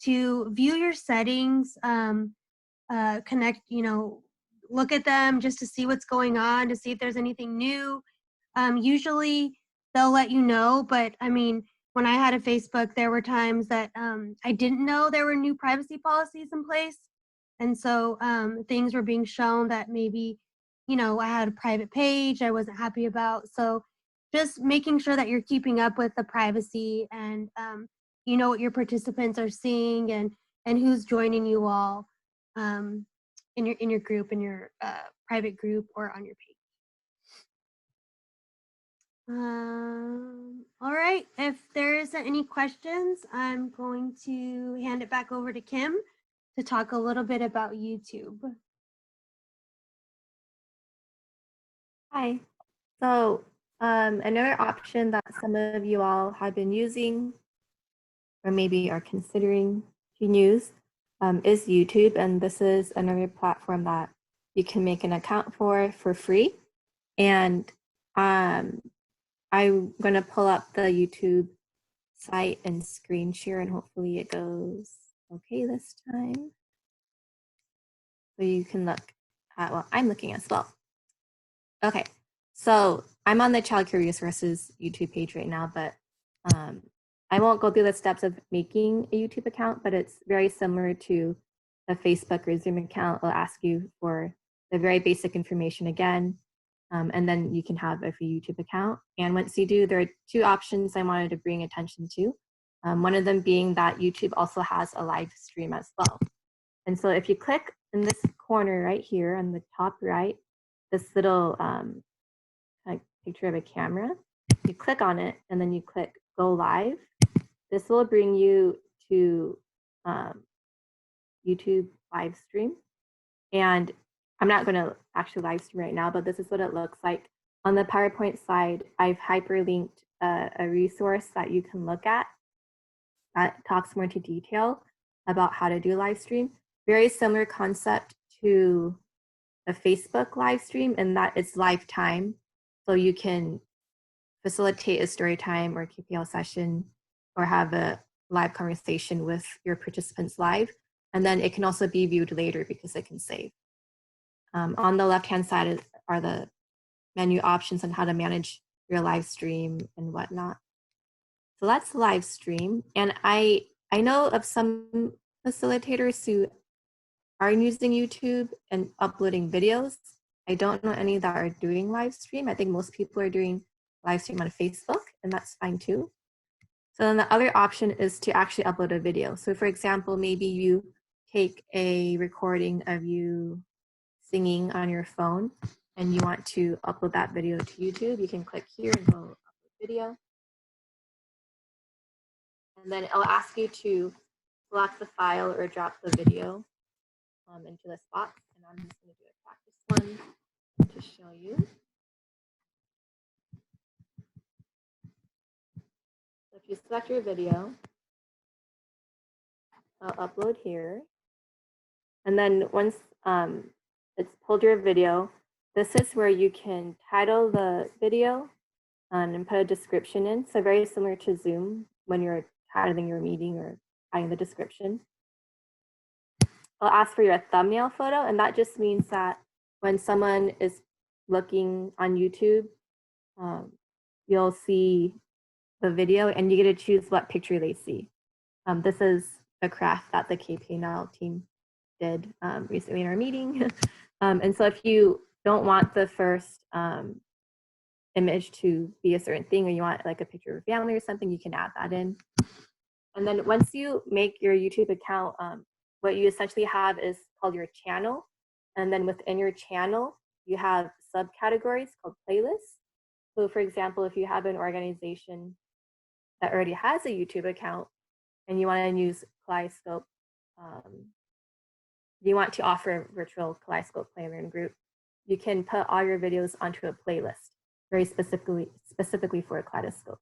[SPEAKER 1] to view your settings, connect, look at them just to see what's going on, to see if there's anything new. Usually they'll let you know, but I mean, when I had a Facebook, there were times that I didn't know there were new privacy policies in place. And so things were being shown that maybe, I had a private page I wasn't happy about. So just making sure that you're keeping up with the privacy and you know what your participants are seeing and who's joining you all in your group, in your private group or on your page. All right, if there isn't any questions, I'm going to hand it back over to Kim to talk a little bit about YouTube.
[SPEAKER 3] Hi. So another option that some of you all have been using or maybe are considering to use is YouTube. And this is another platform that you can make an account for free. And I'm going to pull up the YouTube site and screen share, and hopefully it goes okay this time. So you can look at, well, I'm looking as well. Okay, so I'm on the Child Care Resources YouTube page right now, but I won't go through the steps of making a YouTube account, but it's very similar to a Facebook or Zoom account. It'll ask you for the very basic information again, and then you can have a free YouTube account. And once you do, there are two options I wanted to bring attention to. One of them being that YouTube also has a live stream as well. And so if you click in this corner right here on the top right, this little picture of a camera, you click on it and then you click go live. This will bring you to YouTube live stream. And I'm not going to actually live stream right now, but this is what it looks like On the PowerPoint slide, I've hyperlinked a resource that you can look at that talks more into detail about how to do live stream. Very similar concept to a Facebook live stream in that it's live time. So you can facilitate a story time or KPL session or have a live conversation with your participants live. And then it can also be viewed later because it can save. On the left-hand side are the menu options on how to manage your live stream and whatnot. So that's live stream. And I know of some facilitators who are using YouTube and uploading videos. I don't know any that are doing live stream. I think most people are doing live stream on Facebook, and that's fine too. So then the other option is to actually upload a video. So for example, maybe you take a recording of you singing on your phone and you want to upload that video to YouTube. You can click here and go upload video. And then it'll ask you to select the file or drop the video into this box. And I'm just going to do a practice one to show you. So if you select your video, I'll upload here. And then once it's pulled your video, this is where you can title the video and put a description in. So very similar to Zoom when you're titling your meeting or adding the description. I'll ask for your thumbnail photo, and that just means that when someone is looking on YouTube, you'll see the video and you get to choose what picture they see. This is a craft that the KPL team did recently in our meeting. And so if you don't want the first image to be a certain thing, or you want like a picture of family or something, you can add that in. And then once you make your YouTube account, what you essentially have is called your channel. And then within your channel, you have subcategories called playlists. So for example, if you have an organization that already has a YouTube account and you want to use Kaleidoscope, you want to offer a virtual Kaleidoscope Play and Learn group, you can put all your videos onto a playlist, very specifically for a Kaleidoscope.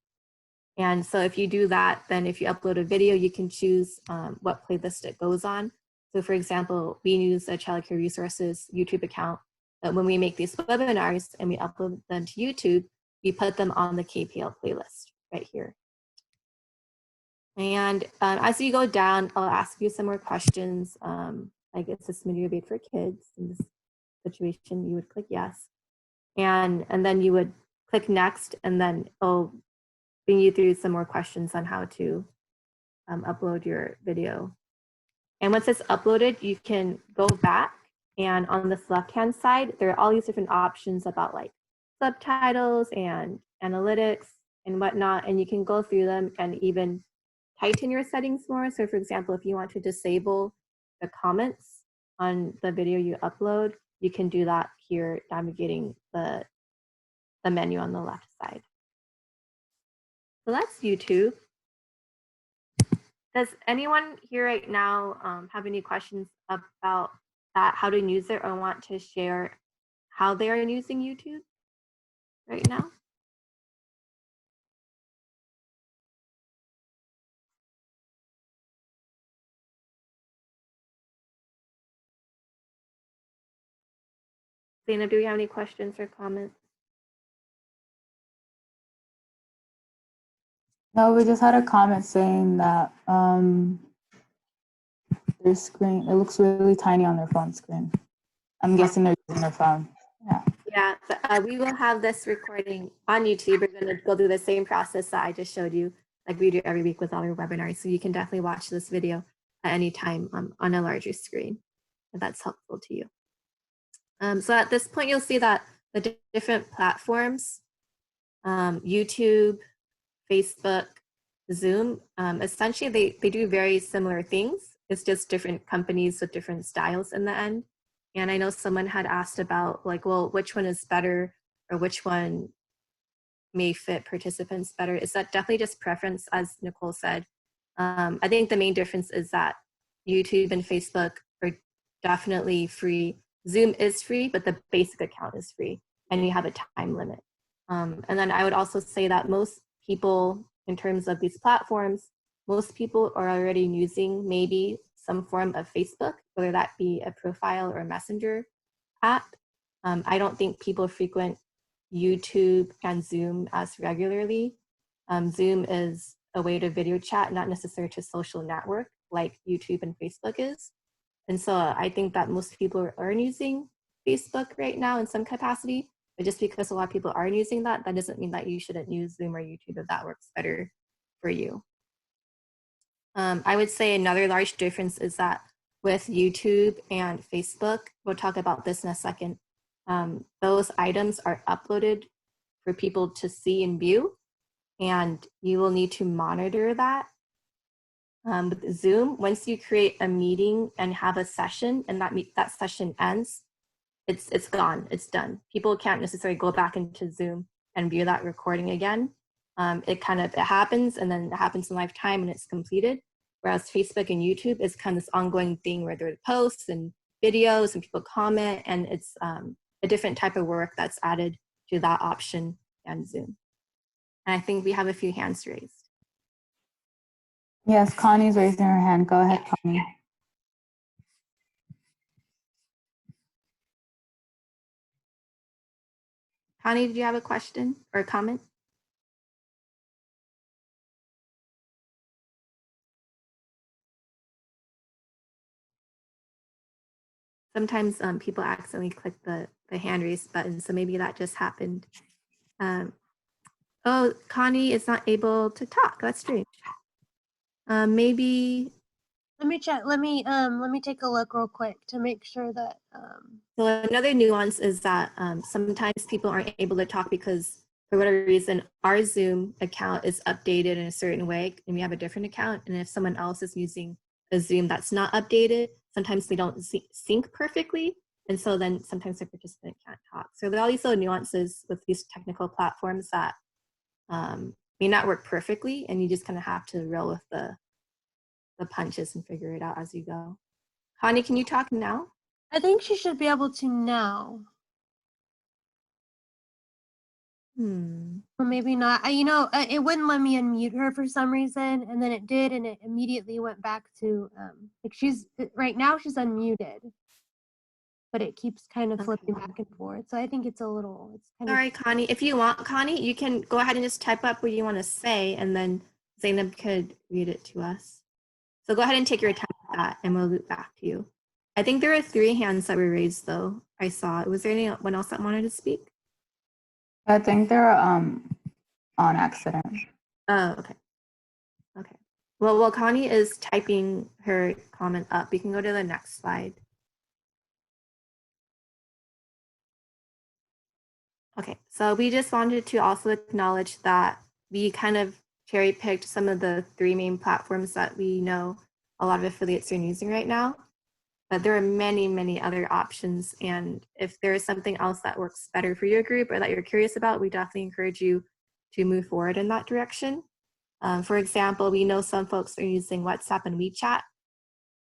[SPEAKER 3] And so if you do that, then if you upload a video, you can choose what playlist it goes on. So for example, we use a Child Care Resources YouTube account. But when we make these webinars and we upload them to YouTube, we put them on the KPL playlist right here. And as you go down, I'll ask you some more questions. I guess this video made for kids. In this situation, you would click yes. And then you would click next, and then it'll bring you through some more questions on how to upload your video. And once it's uploaded, you can go back, and on this left-hand side, there are all these different options about like subtitles and analytics and whatnot, and you can go through them and even tighten your settings more. So for example, if you want to disable the comments on the video you upload, you can do that here, navigating the menu on the left side. So that's YouTube. Does anyone here right now have any questions about that, how to use it, or want to share how they are using YouTube right now? Zainab, do we have any questions or comments?
[SPEAKER 4] No, we just had a comment saying that their screen, it looks really tiny on their phone screen. I'm guessing they're using their phone. Yeah.
[SPEAKER 3] Yeah, but, we will have this recording on YouTube. We're going to go through the same process that I just showed you, like we do every week with all our webinars. So you can definitely watch this video at any time on a larger screen, if that's helpful to you. So at this point, you'll see that the different platforms, YouTube, Facebook, Zoom, essentially they do very similar things. It's just different companies with different styles in the end. And I know someone had asked about like, well, which one is better or which one may fit participants better. Is that definitely just preference, as Nicole said. I think the main difference is that YouTube and Facebook are definitely free. Zoom is free, but the basic account is free and you have a time limit. And then I would also say that most people, in terms of these platforms, most people are already using maybe some form of Facebook, whether that be a profile or a messenger app. I don't think people frequent YouTube and Zoom as regularly. Zoom is a way to video chat, not necessarily to social network like YouTube and Facebook is. And so I think that most people are using Facebook right now in some capacity, but just because a lot of people are using that, that doesn't mean that you shouldn't use Zoom or YouTube if that works better for you. I would say another large difference is that with YouTube and Facebook, we'll talk about this in a second, those items are uploaded for people to see and view, and you will need to monitor that. With Zoom, once you create a meeting and have a session and that session ends, it's gone, it's done. People can't necessarily go back into Zoom and view that recording again. It happens and then it happens in lifetime and it's completed. Whereas Facebook and YouTube is kind of this ongoing thing where there are posts and videos and people comment, and it's a different type of work that's added to that option and Zoom. And I think we have a few hands raised.
[SPEAKER 4] Yes, Connie's raising her hand. Go ahead, Connie.
[SPEAKER 3] Connie, did you have a question or a comment? Sometimes people accidentally click the hand raise button, so maybe that just happened. Oh, Connie is not able to talk. That's strange. Maybe.
[SPEAKER 1] Let me check. Let me take a look real quick to make sure that.
[SPEAKER 3] So another nuance is that sometimes people aren't able to talk because for whatever reason, our Zoom account is updated in a certain way and we have a different account. And if someone else is using a Zoom that's not updated, sometimes they don't sync perfectly. And so then sometimes the participant can't talk. So there are all these little nuances with these technical platforms that may not work perfectly, and you just kind of have to roll with the punches and figure it out as you go. Connie, can you talk now?
[SPEAKER 1] I think she should be able to now. Or maybe not. It wouldn't let me unmute her for some reason, and then it did, and it immediately went back to right now she's unmuted, but it keeps kind of flipping back and forth. So I think it's all
[SPEAKER 3] right, Connie. If you want, Connie, you can go ahead and just type up what you want to say, and then Zainab could read it to us. So go ahead and take your time with that, and we'll loop back to you. I think there are 3 hands that were raised, though. I saw. Was there anyone else that wanted to speak?
[SPEAKER 4] I think they're on accident.
[SPEAKER 3] Oh, okay. Okay. Well, while Connie is typing her comment up, we can go to the next slide. Okay, so we just wanted to also acknowledge that we kind of cherry picked some of the 3 main platforms that we know a lot of affiliates are using right now. But there are many, many other options. And if there is something else that works better for your group or that you're curious about, we definitely encourage you to move forward in that direction. For example, we know some folks are using WhatsApp and WeChat,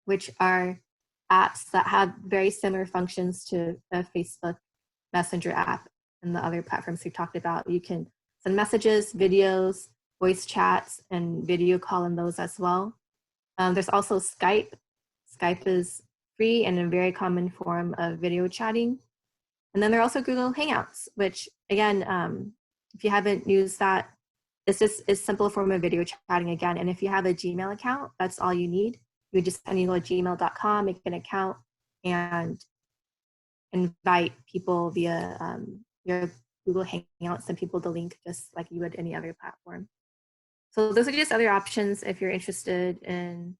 [SPEAKER 3] which are apps that have very similar functions to a Facebook Messenger app and the other platforms we've talked about. You can send messages, videos, voice chats, and video call in those as well. There's also Skype. Skype is free and a very common form of video chatting. And then there are also Google Hangouts, which again, if you haven't used that, it's just a simple form of video chatting again. And if you have a Gmail account, that's all you need. You would just go to gmail.com, make an account, and invite people via your Google Hangouts, send people the link just like you would any other platform. So those are just other options if you're interested in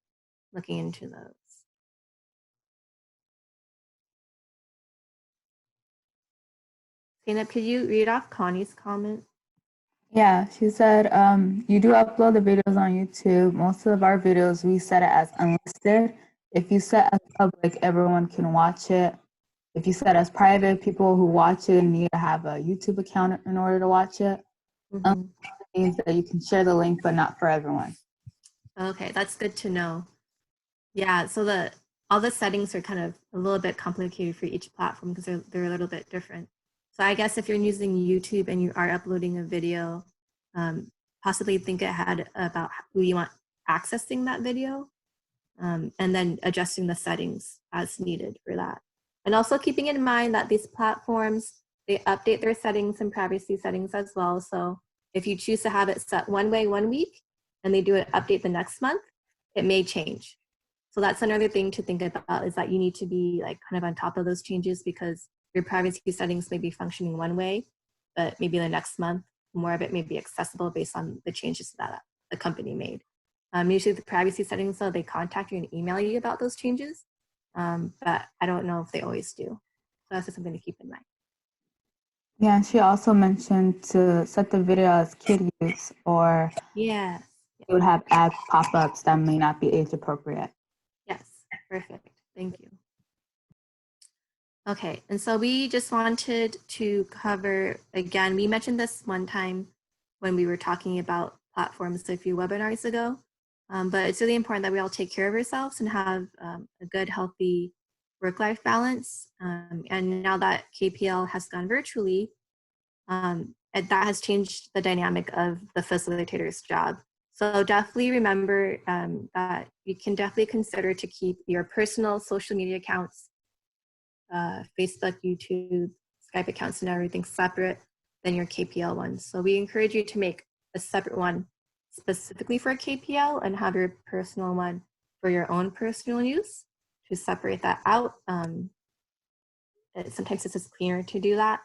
[SPEAKER 3] looking into those. Zainab, could you read off Connie's comment?
[SPEAKER 4] Yeah, she said, you do upload the videos on YouTube. Most of our videos, we set it as unlisted. If you set as public, everyone can watch it. If you set as private, people who watch it need to have a YouTube account in order to watch it. It means that you can share the link, but not for everyone.
[SPEAKER 3] Okay, that's good to know. Yeah, so all the settings are kind of a little bit complicated for each platform because they're a little bit different. So I guess if you're using YouTube and you are uploading a video, possibly think ahead about who you want accessing that video, and then adjusting the settings as needed for that. And also keeping in mind that these platforms, they update their settings and privacy settings as well. So if you choose to have it set one way one week and they do an update the next month, it may change. So that's another thing to think about, is that you need to be like kind of on top of those changes, because your privacy settings may be functioning one way, but maybe the next month, more of it may be accessible based on the changes that the company made. Usually the privacy settings, though, they contact you and email you about those changes, but I don't know if they always do. So that's just something to keep in mind.
[SPEAKER 4] Yeah, she also mentioned to set the video as kid use, or
[SPEAKER 3] Yes.
[SPEAKER 4] it would have ad pop-ups that may not be age appropriate.
[SPEAKER 3] Yes, perfect. Thank you. Okay, and so we just wanted to cover, again, we mentioned this one time when we were talking about platforms a few webinars ago, but it's really important that we all take care of ourselves and have a good, healthy work-life balance. And now that KPL has gone virtually, that has changed the dynamic of the facilitator's job. So definitely remember that you can definitely consider to keep your personal social media accounts, Facebook, YouTube, Skype accounts, and everything separate than your KPL ones. So we encourage you to make a separate one specifically for KPL and have your personal one for your own personal use, to separate that out. Sometimes it's just cleaner to do that.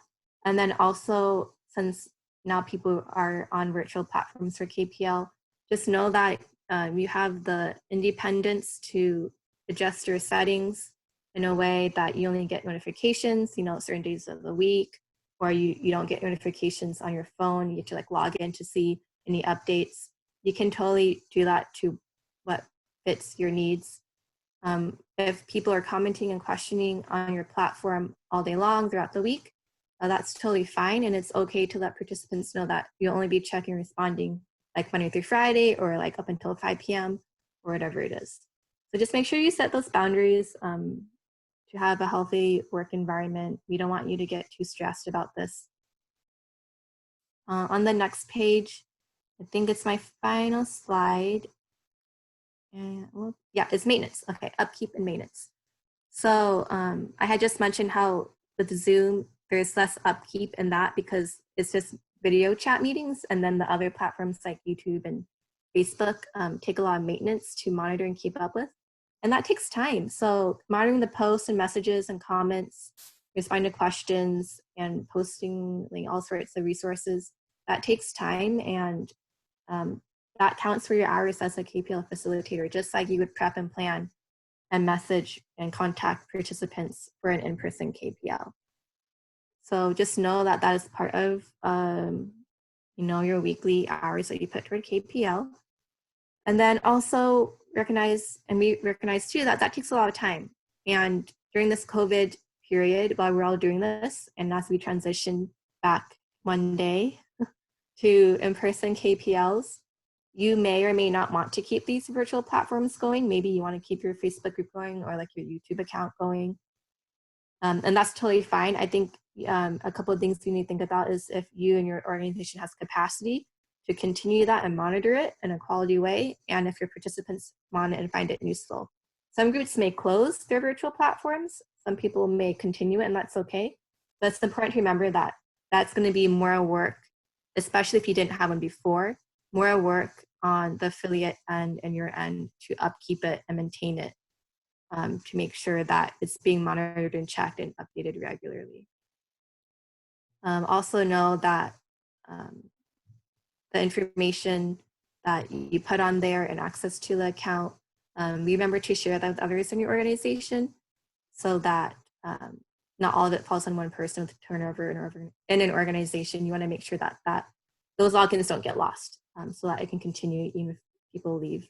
[SPEAKER 3] And then also, since now people are on virtual platforms for KPL, just know that you have the independence to adjust your settings in a way that you only get notifications, certain days of the week, or you don't get notifications on your phone. You get to like log in to see any updates. You can totally do that to what fits your needs. If people are commenting and questioning on your platform all day long throughout the week, that's totally fine. And it's okay to let participants know that you'll only be checking and responding like Monday through Friday, or like up until 5 p.m. or whatever it is. So just make sure you set those boundaries to have a healthy work environment. We don't want you to get too stressed about this. On the next page, I think it's my final slide. And well, yeah, it's maintenance. Okay, upkeep and maintenance. So I had just mentioned how with Zoom, there's less upkeep in that because it's just video chat meetings, and then the other platforms like YouTube and Facebook take a lot of maintenance to monitor and keep up with. And that takes time. So monitoring the posts and messages and comments, responding to questions and posting like all sorts of resources, that takes time, and that counts for your hours as a KPL facilitator, just like you would prep and plan and message and contact participants for an in-person KPL. So just know that that is part of your weekly hours that you put toward KPL. And then also recognize, and we recognize too, that that takes a lot of time. And during this COVID period, while we're all doing this, and as we transition back one day to in-person KPLs, you may or may not want to keep these virtual platforms going. Maybe you want to keep your Facebook group going, or like your YouTube account going. And that's totally fine. I think a couple of things you need to think about is if you and your organization has capacity to continue that and monitor it in a quality way, and if your participants want it and find it useful. Some groups may close their virtual platforms. Some people may continue it, and that's okay. But it's important to remember that that's going to be more work, especially if you didn't have one before, more work on the affiliate end and your end to upkeep it and maintain it, to make sure that it's being monitored and checked and updated regularly. Also know that the information that you put on there and access to the account, remember to share that with others in your organization, so that not all of it falls on one person with turnover in an organization. You want to make sure that those logins don't get lost, so that it can continue even if people leave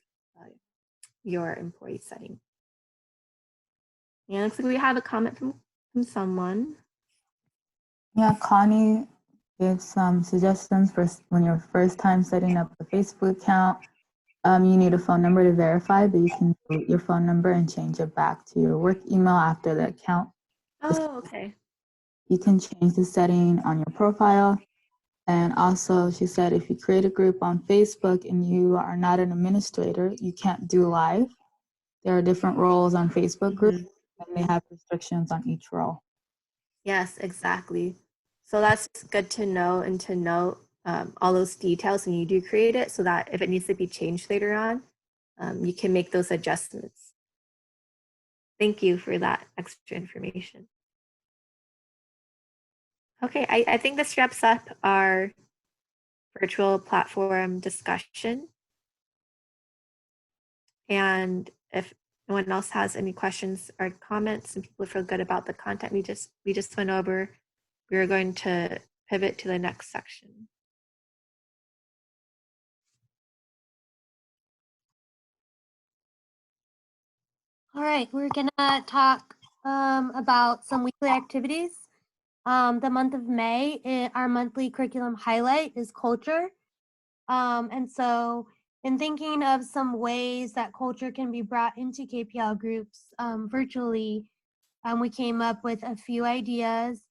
[SPEAKER 3] your employee setting. Yeah, looks like we have a comment from someone.
[SPEAKER 4] Yeah, Connie gave some suggestions for when you're first time setting up a Facebook account. You need a phone number to verify, but you can delete your phone number and change it back to your work email after the account.
[SPEAKER 3] Oh, okay.
[SPEAKER 4] You can change the setting on your profile. And also, she said, if you create a group on Facebook and you are not an administrator, you can't do live. There are different roles on Facebook groups, and they have restrictions on each role.
[SPEAKER 3] Yes, exactly. So that's good to know, and to note all those details when you do create it, so that if it needs to be changed later on, you can make those adjustments. Thank you for that extra information. Okay, I think this wraps up our virtual platform discussion. And if no one else has any questions or comments and people feel good about the content we just went over, we're going to pivot to the next section.
[SPEAKER 1] All right, we're gonna talk about some weekly activities. The month of May, our monthly curriculum highlight is culture. And so in thinking of some ways that culture can be brought into KPL groups virtually, we came up with a few ideas.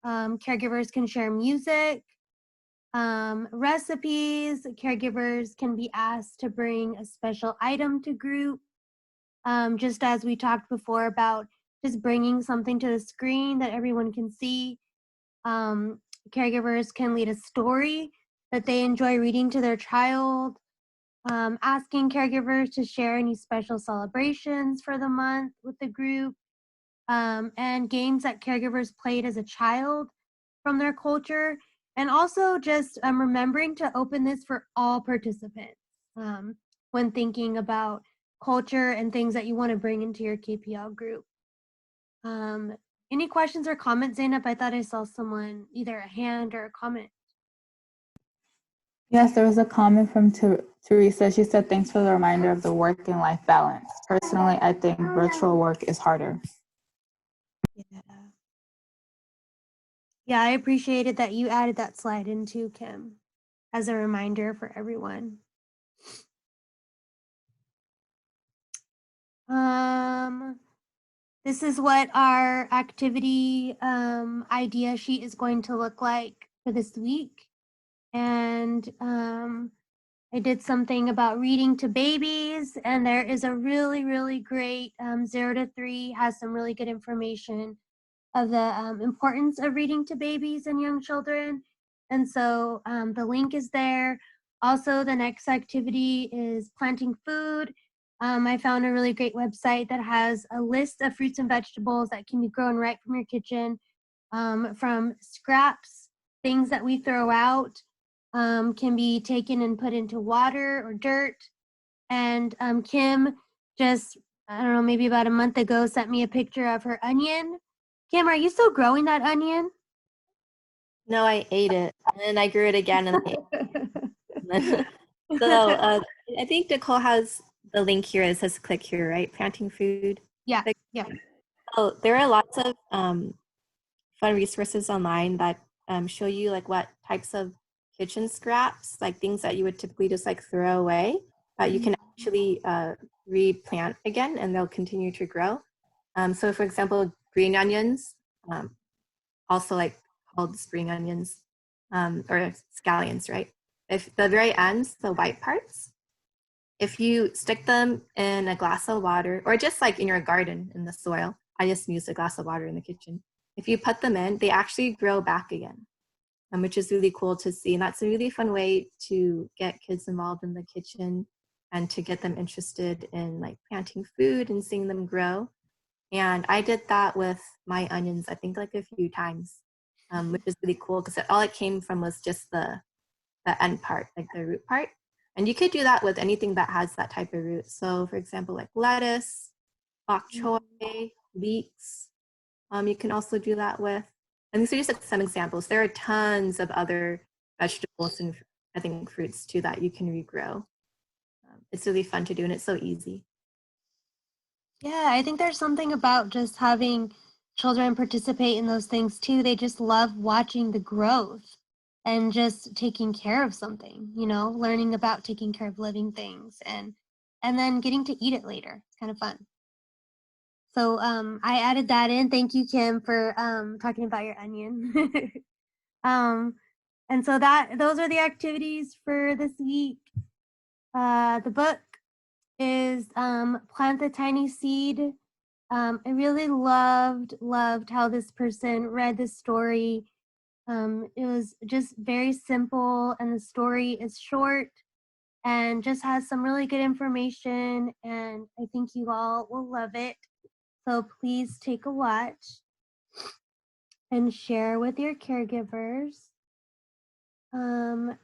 [SPEAKER 1] Caregivers can share music, recipes. Caregivers can be asked to bring a special item to group. Just as we talked before about just bringing something to the screen that everyone can see. Caregivers can lead a story that they enjoy reading to their child. Asking caregivers to share any special celebrations for the month with the group. And games that caregivers played as a child from their culture. And also just remembering to open this for all participants when thinking about culture and things that you want to bring into your KPL group. Any questions or comments, Zainab? I thought I saw someone, either a hand or a comment.
[SPEAKER 4] Yes, there was a comment from Teresa. She said, thanks for the reminder of the work and life balance. Personally, I think virtual work is harder.
[SPEAKER 1] Yeah, I appreciated that you added that slide in too, Kim, as a reminder for everyone. This is what our activity idea sheet is going to look like for this week. And I did something about reading to babies, and there is a really, really great 0 to 3 has some really good information of the importance of reading to babies and young children. And so the link is there. Also, the next activity is planting food. I found a really great website that has a list of fruits and vegetables that can be grown right from your kitchen, from scraps, things that we throw out, can be taken and put into water or dirt. And Kim just, I don't know, maybe about a month ago sent me a picture of her onion. Kim, are you still growing that onion?
[SPEAKER 3] No, I ate it, and then I grew it again. And I ate it. So I think Nicole has the link here. It says click here, right? Planting food.
[SPEAKER 1] Yeah, yeah.
[SPEAKER 3] So there are lots of fun resources online that show you like what types of kitchen scraps, like things that you would typically just like throw away, you can actually replant again, and they'll continue to grow. So for example, green onions, also like called spring onions, or scallions, right? If the very ends, the white parts, if you stick them in a glass of water, or just like in your garden in the soil, I just use a glass of water in the kitchen. If you put them in, they actually grow back again, which is really cool to see. And that's a really fun way to get kids involved in the kitchen and to get them interested in like planting food and seeing them grow. And I did that with my onions, I think like a few times, which is really cool because all it came from was just the end part, like the root part. And you could do that with anything that has that type of root. So for example, like lettuce, bok choy, leeks. You can also do that with, and these are just like some examples. There are tons of other vegetables and I think fruits too that you can regrow. It's really fun to do, and it's so easy.
[SPEAKER 1] Yeah, I think there's something about just having children participate in those things too. They just love watching the growth and just taking care of something, you know, learning about taking care of living things and then getting to eat it later. It's kind of fun. So I added that in. Thank you, Kim, for talking about your onion. And so those are the activities for this week. The book is Plant the Tiny Seed. I really loved how this person read this story. It was just very simple, and the story is short and just has some really good information, and I think you all will love it. So please take a watch and share with your caregivers.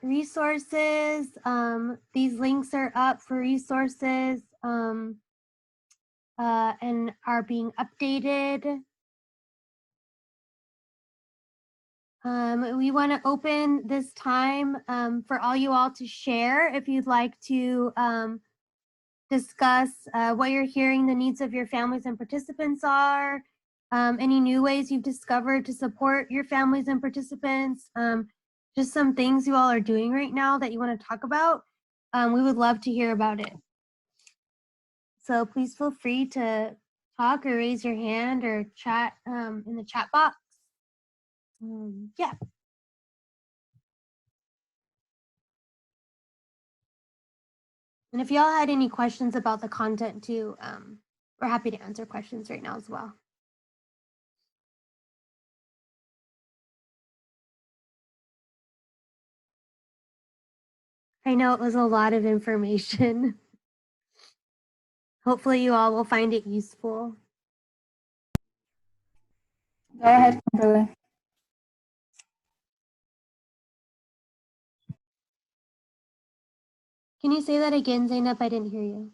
[SPEAKER 1] Resources, these links are up for resources and are being updated. We want to open this time for all you all to share if you'd like to discuss what you're hearing the needs of your families and participants are, any new ways you've discovered to support your families and participants, just some things you all are doing right now that you want to talk about. We would love to hear about it. So please feel free to talk or raise your hand or chat in the chat box. Yeah. And if y'all had any questions about the content too, we're happy to answer questions right now as well. I know it was a lot of information. Hopefully you all will find it useful.
[SPEAKER 4] Go ahead, Kimberly.
[SPEAKER 1] Can you say that again, Zainab? I didn't hear you.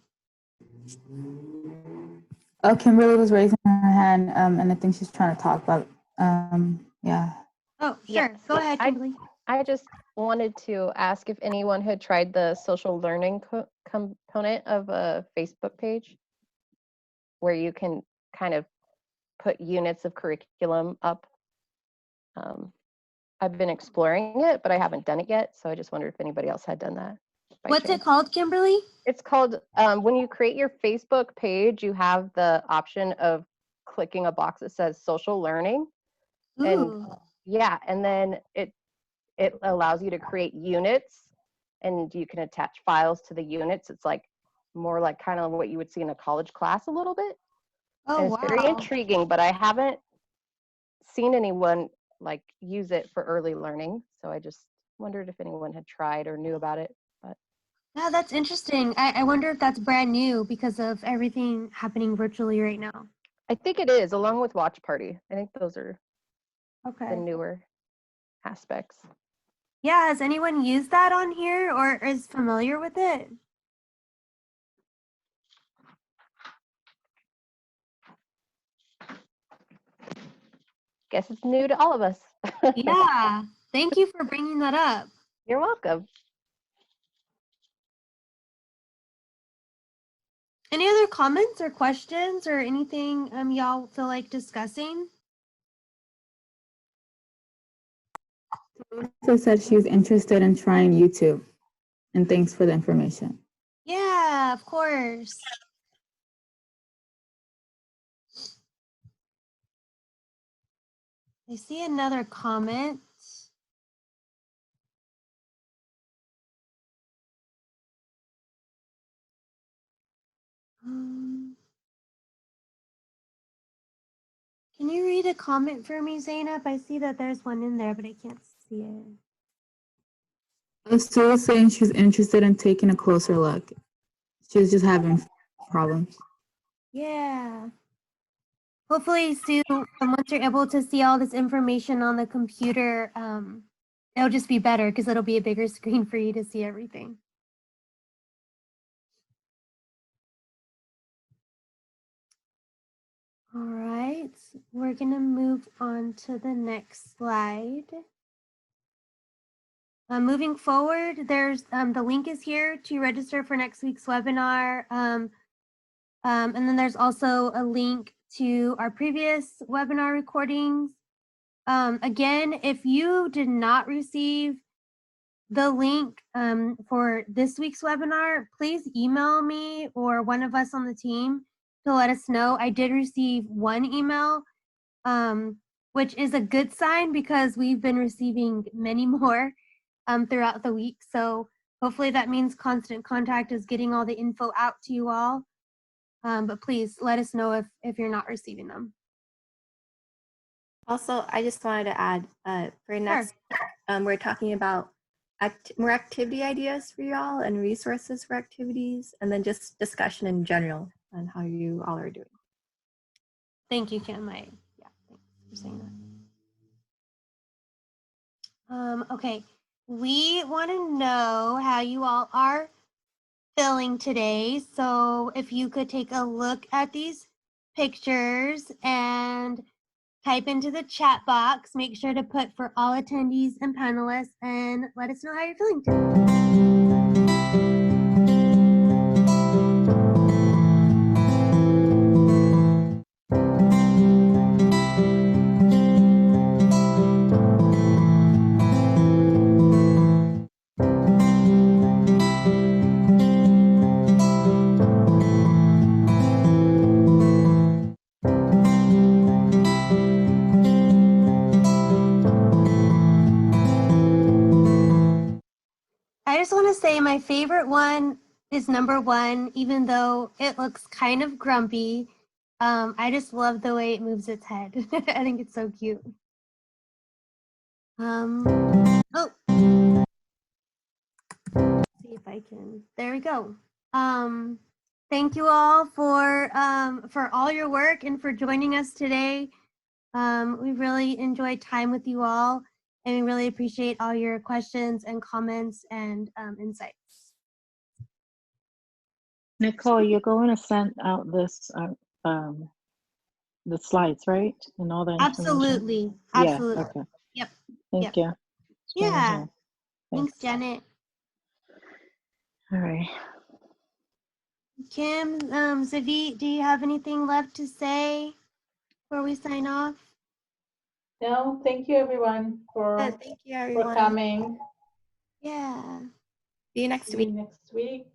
[SPEAKER 4] Oh, Kimberly was raising her hand, and I think she's trying to talk about, yeah.
[SPEAKER 1] Oh, sure.
[SPEAKER 6] Yes,
[SPEAKER 1] Go ahead, Kimberly.
[SPEAKER 6] I just wanted to ask if anyone had tried the social learning component of a Facebook page where you can kind of put units of curriculum up. I've been exploring it, but I haven't done it yet. So I just wondered if anybody else had done that.
[SPEAKER 1] What's it called, Kimberly?
[SPEAKER 6] It's called, when you create your Facebook page, you have the option of clicking a box that says social learning.
[SPEAKER 1] Ooh.
[SPEAKER 6] And yeah, and then it allows you to create units, and you can attach files to the units. It's like more like kind of what you would see in a college class a little bit.
[SPEAKER 1] Oh,
[SPEAKER 6] and it's
[SPEAKER 1] wow.
[SPEAKER 6] very intriguing, but I haven't seen anyone like use it for early learning. So I just wondered if anyone had tried or knew about it. But
[SPEAKER 1] yeah, that's interesting. I wonder if that's brand new because of everything happening virtually right now.
[SPEAKER 6] I think it is, along with Watch Party. I think those are
[SPEAKER 1] Okay.
[SPEAKER 6] the newer aspects.
[SPEAKER 1] Yeah, has anyone used that on here or is familiar with it?
[SPEAKER 6] Guess it's new to all of us.
[SPEAKER 1] Yeah, thank you for bringing that up.
[SPEAKER 6] You're welcome.
[SPEAKER 1] Any other comments or questions or anything y'all feel like discussing?
[SPEAKER 4] So said she was interested in trying YouTube, and thanks for the information.
[SPEAKER 1] Yeah, of course. I see another comment. Can you read a comment for me, Zainab? I see that there's one in there, but I can't see it.
[SPEAKER 4] Sue was saying she's interested in taking a closer look. She was just having problems.
[SPEAKER 1] Yeah. Hopefully, Sue, once you're able to see all this information on the computer, it'll just be better because it'll be a bigger screen for you to see everything. All right, we're gonna move on to the next slide. Moving forward, there's the link is here to register for next week's webinar. And then there's also a link to our previous webinar recordings. Again, if you did not receive the link for this week's webinar, please email me or one of us on the team to let us know. I did receive one email, which is a good sign because we've been receiving many more throughout the week. So hopefully that means Constant Contact is getting all the info out to you all. But please let us know if you're not receiving them.
[SPEAKER 3] Also, I just wanted to add for next week, we're talking about more activity ideas for y'all and resources for activities, and then just discussion in general on how you all are doing.
[SPEAKER 1] Thank you, Kim. Thanks for saying that. Okay, we want to know how you all are feeling today. So if you could take a look at these pictures and type into the chat box, make sure to put for all attendees and panelists, and let us know how you're feeling today. I just want to say my favorite one is number 1, even though it looks kind of grumpy. I just love the way it moves its head. I think it's so cute. Oh, let's see if I can. There we go. Thank you all for all your work and for joining us today. We really enjoyed time with you all, and we really appreciate all your questions and comments and insights.
[SPEAKER 8] Nicole, you're going to send out this, the slides, right? And all the information?
[SPEAKER 1] Absolutely.
[SPEAKER 8] Yeah,
[SPEAKER 1] Absolutely.
[SPEAKER 8] okay.
[SPEAKER 1] Yep.
[SPEAKER 8] Thank you. It's been a
[SPEAKER 1] Yeah.
[SPEAKER 8] job.
[SPEAKER 1] Thanks, Janet.
[SPEAKER 8] All right.
[SPEAKER 1] Kim, Zavi, do you have anything left to say before we sign off?
[SPEAKER 2] No, thank you everyone
[SPEAKER 3] Thank you, everyone.
[SPEAKER 2] for coming.
[SPEAKER 1] Yeah.
[SPEAKER 3] See you next
[SPEAKER 2] See
[SPEAKER 3] week.
[SPEAKER 2] you next week.